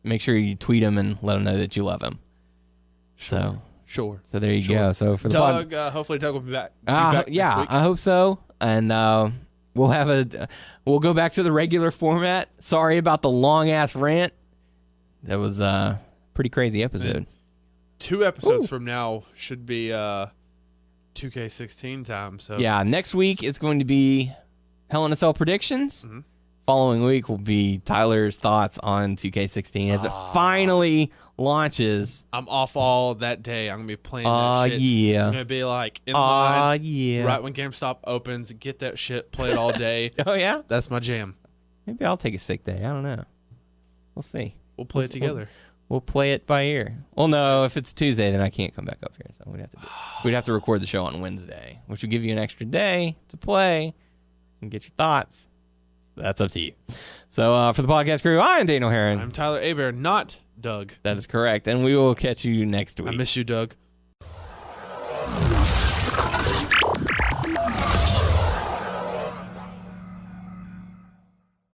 Make sure you tweet him and let him know that you love him. So there you go. So for the Doug, hopefully Doug will be back. Next week. I hope so. And we'll go back to the regular format. Sorry about the long ass rant. That was a pretty crazy episode. Man, 2 episodes from now should be 2K16 time. So yeah, next week it's going to be Hell in a Cell predictions. Mm-hmm. Following week will be Tyler's thoughts on 2K16 as it finally launches. I'm off all that day. I'm gonna be playing that shit. Yeah. I'm gonna be like in line yeah. right when GameStop opens. Get that shit. Play it all day. Oh yeah. That's my jam. Maybe I'll take a sick day. I don't know. We'll see. We'll play it together. We'll play it by ear. Well, no, if it's Tuesday, then I can't come back up here. So we'd have to record the show on Wednesday, which would give you an extra day to play and get your thoughts. That's up to you. So for the podcast crew, I am Daniel Herron. I'm Tyler Abear, not Doug. That is correct. And we will catch you next week. I miss you, Doug.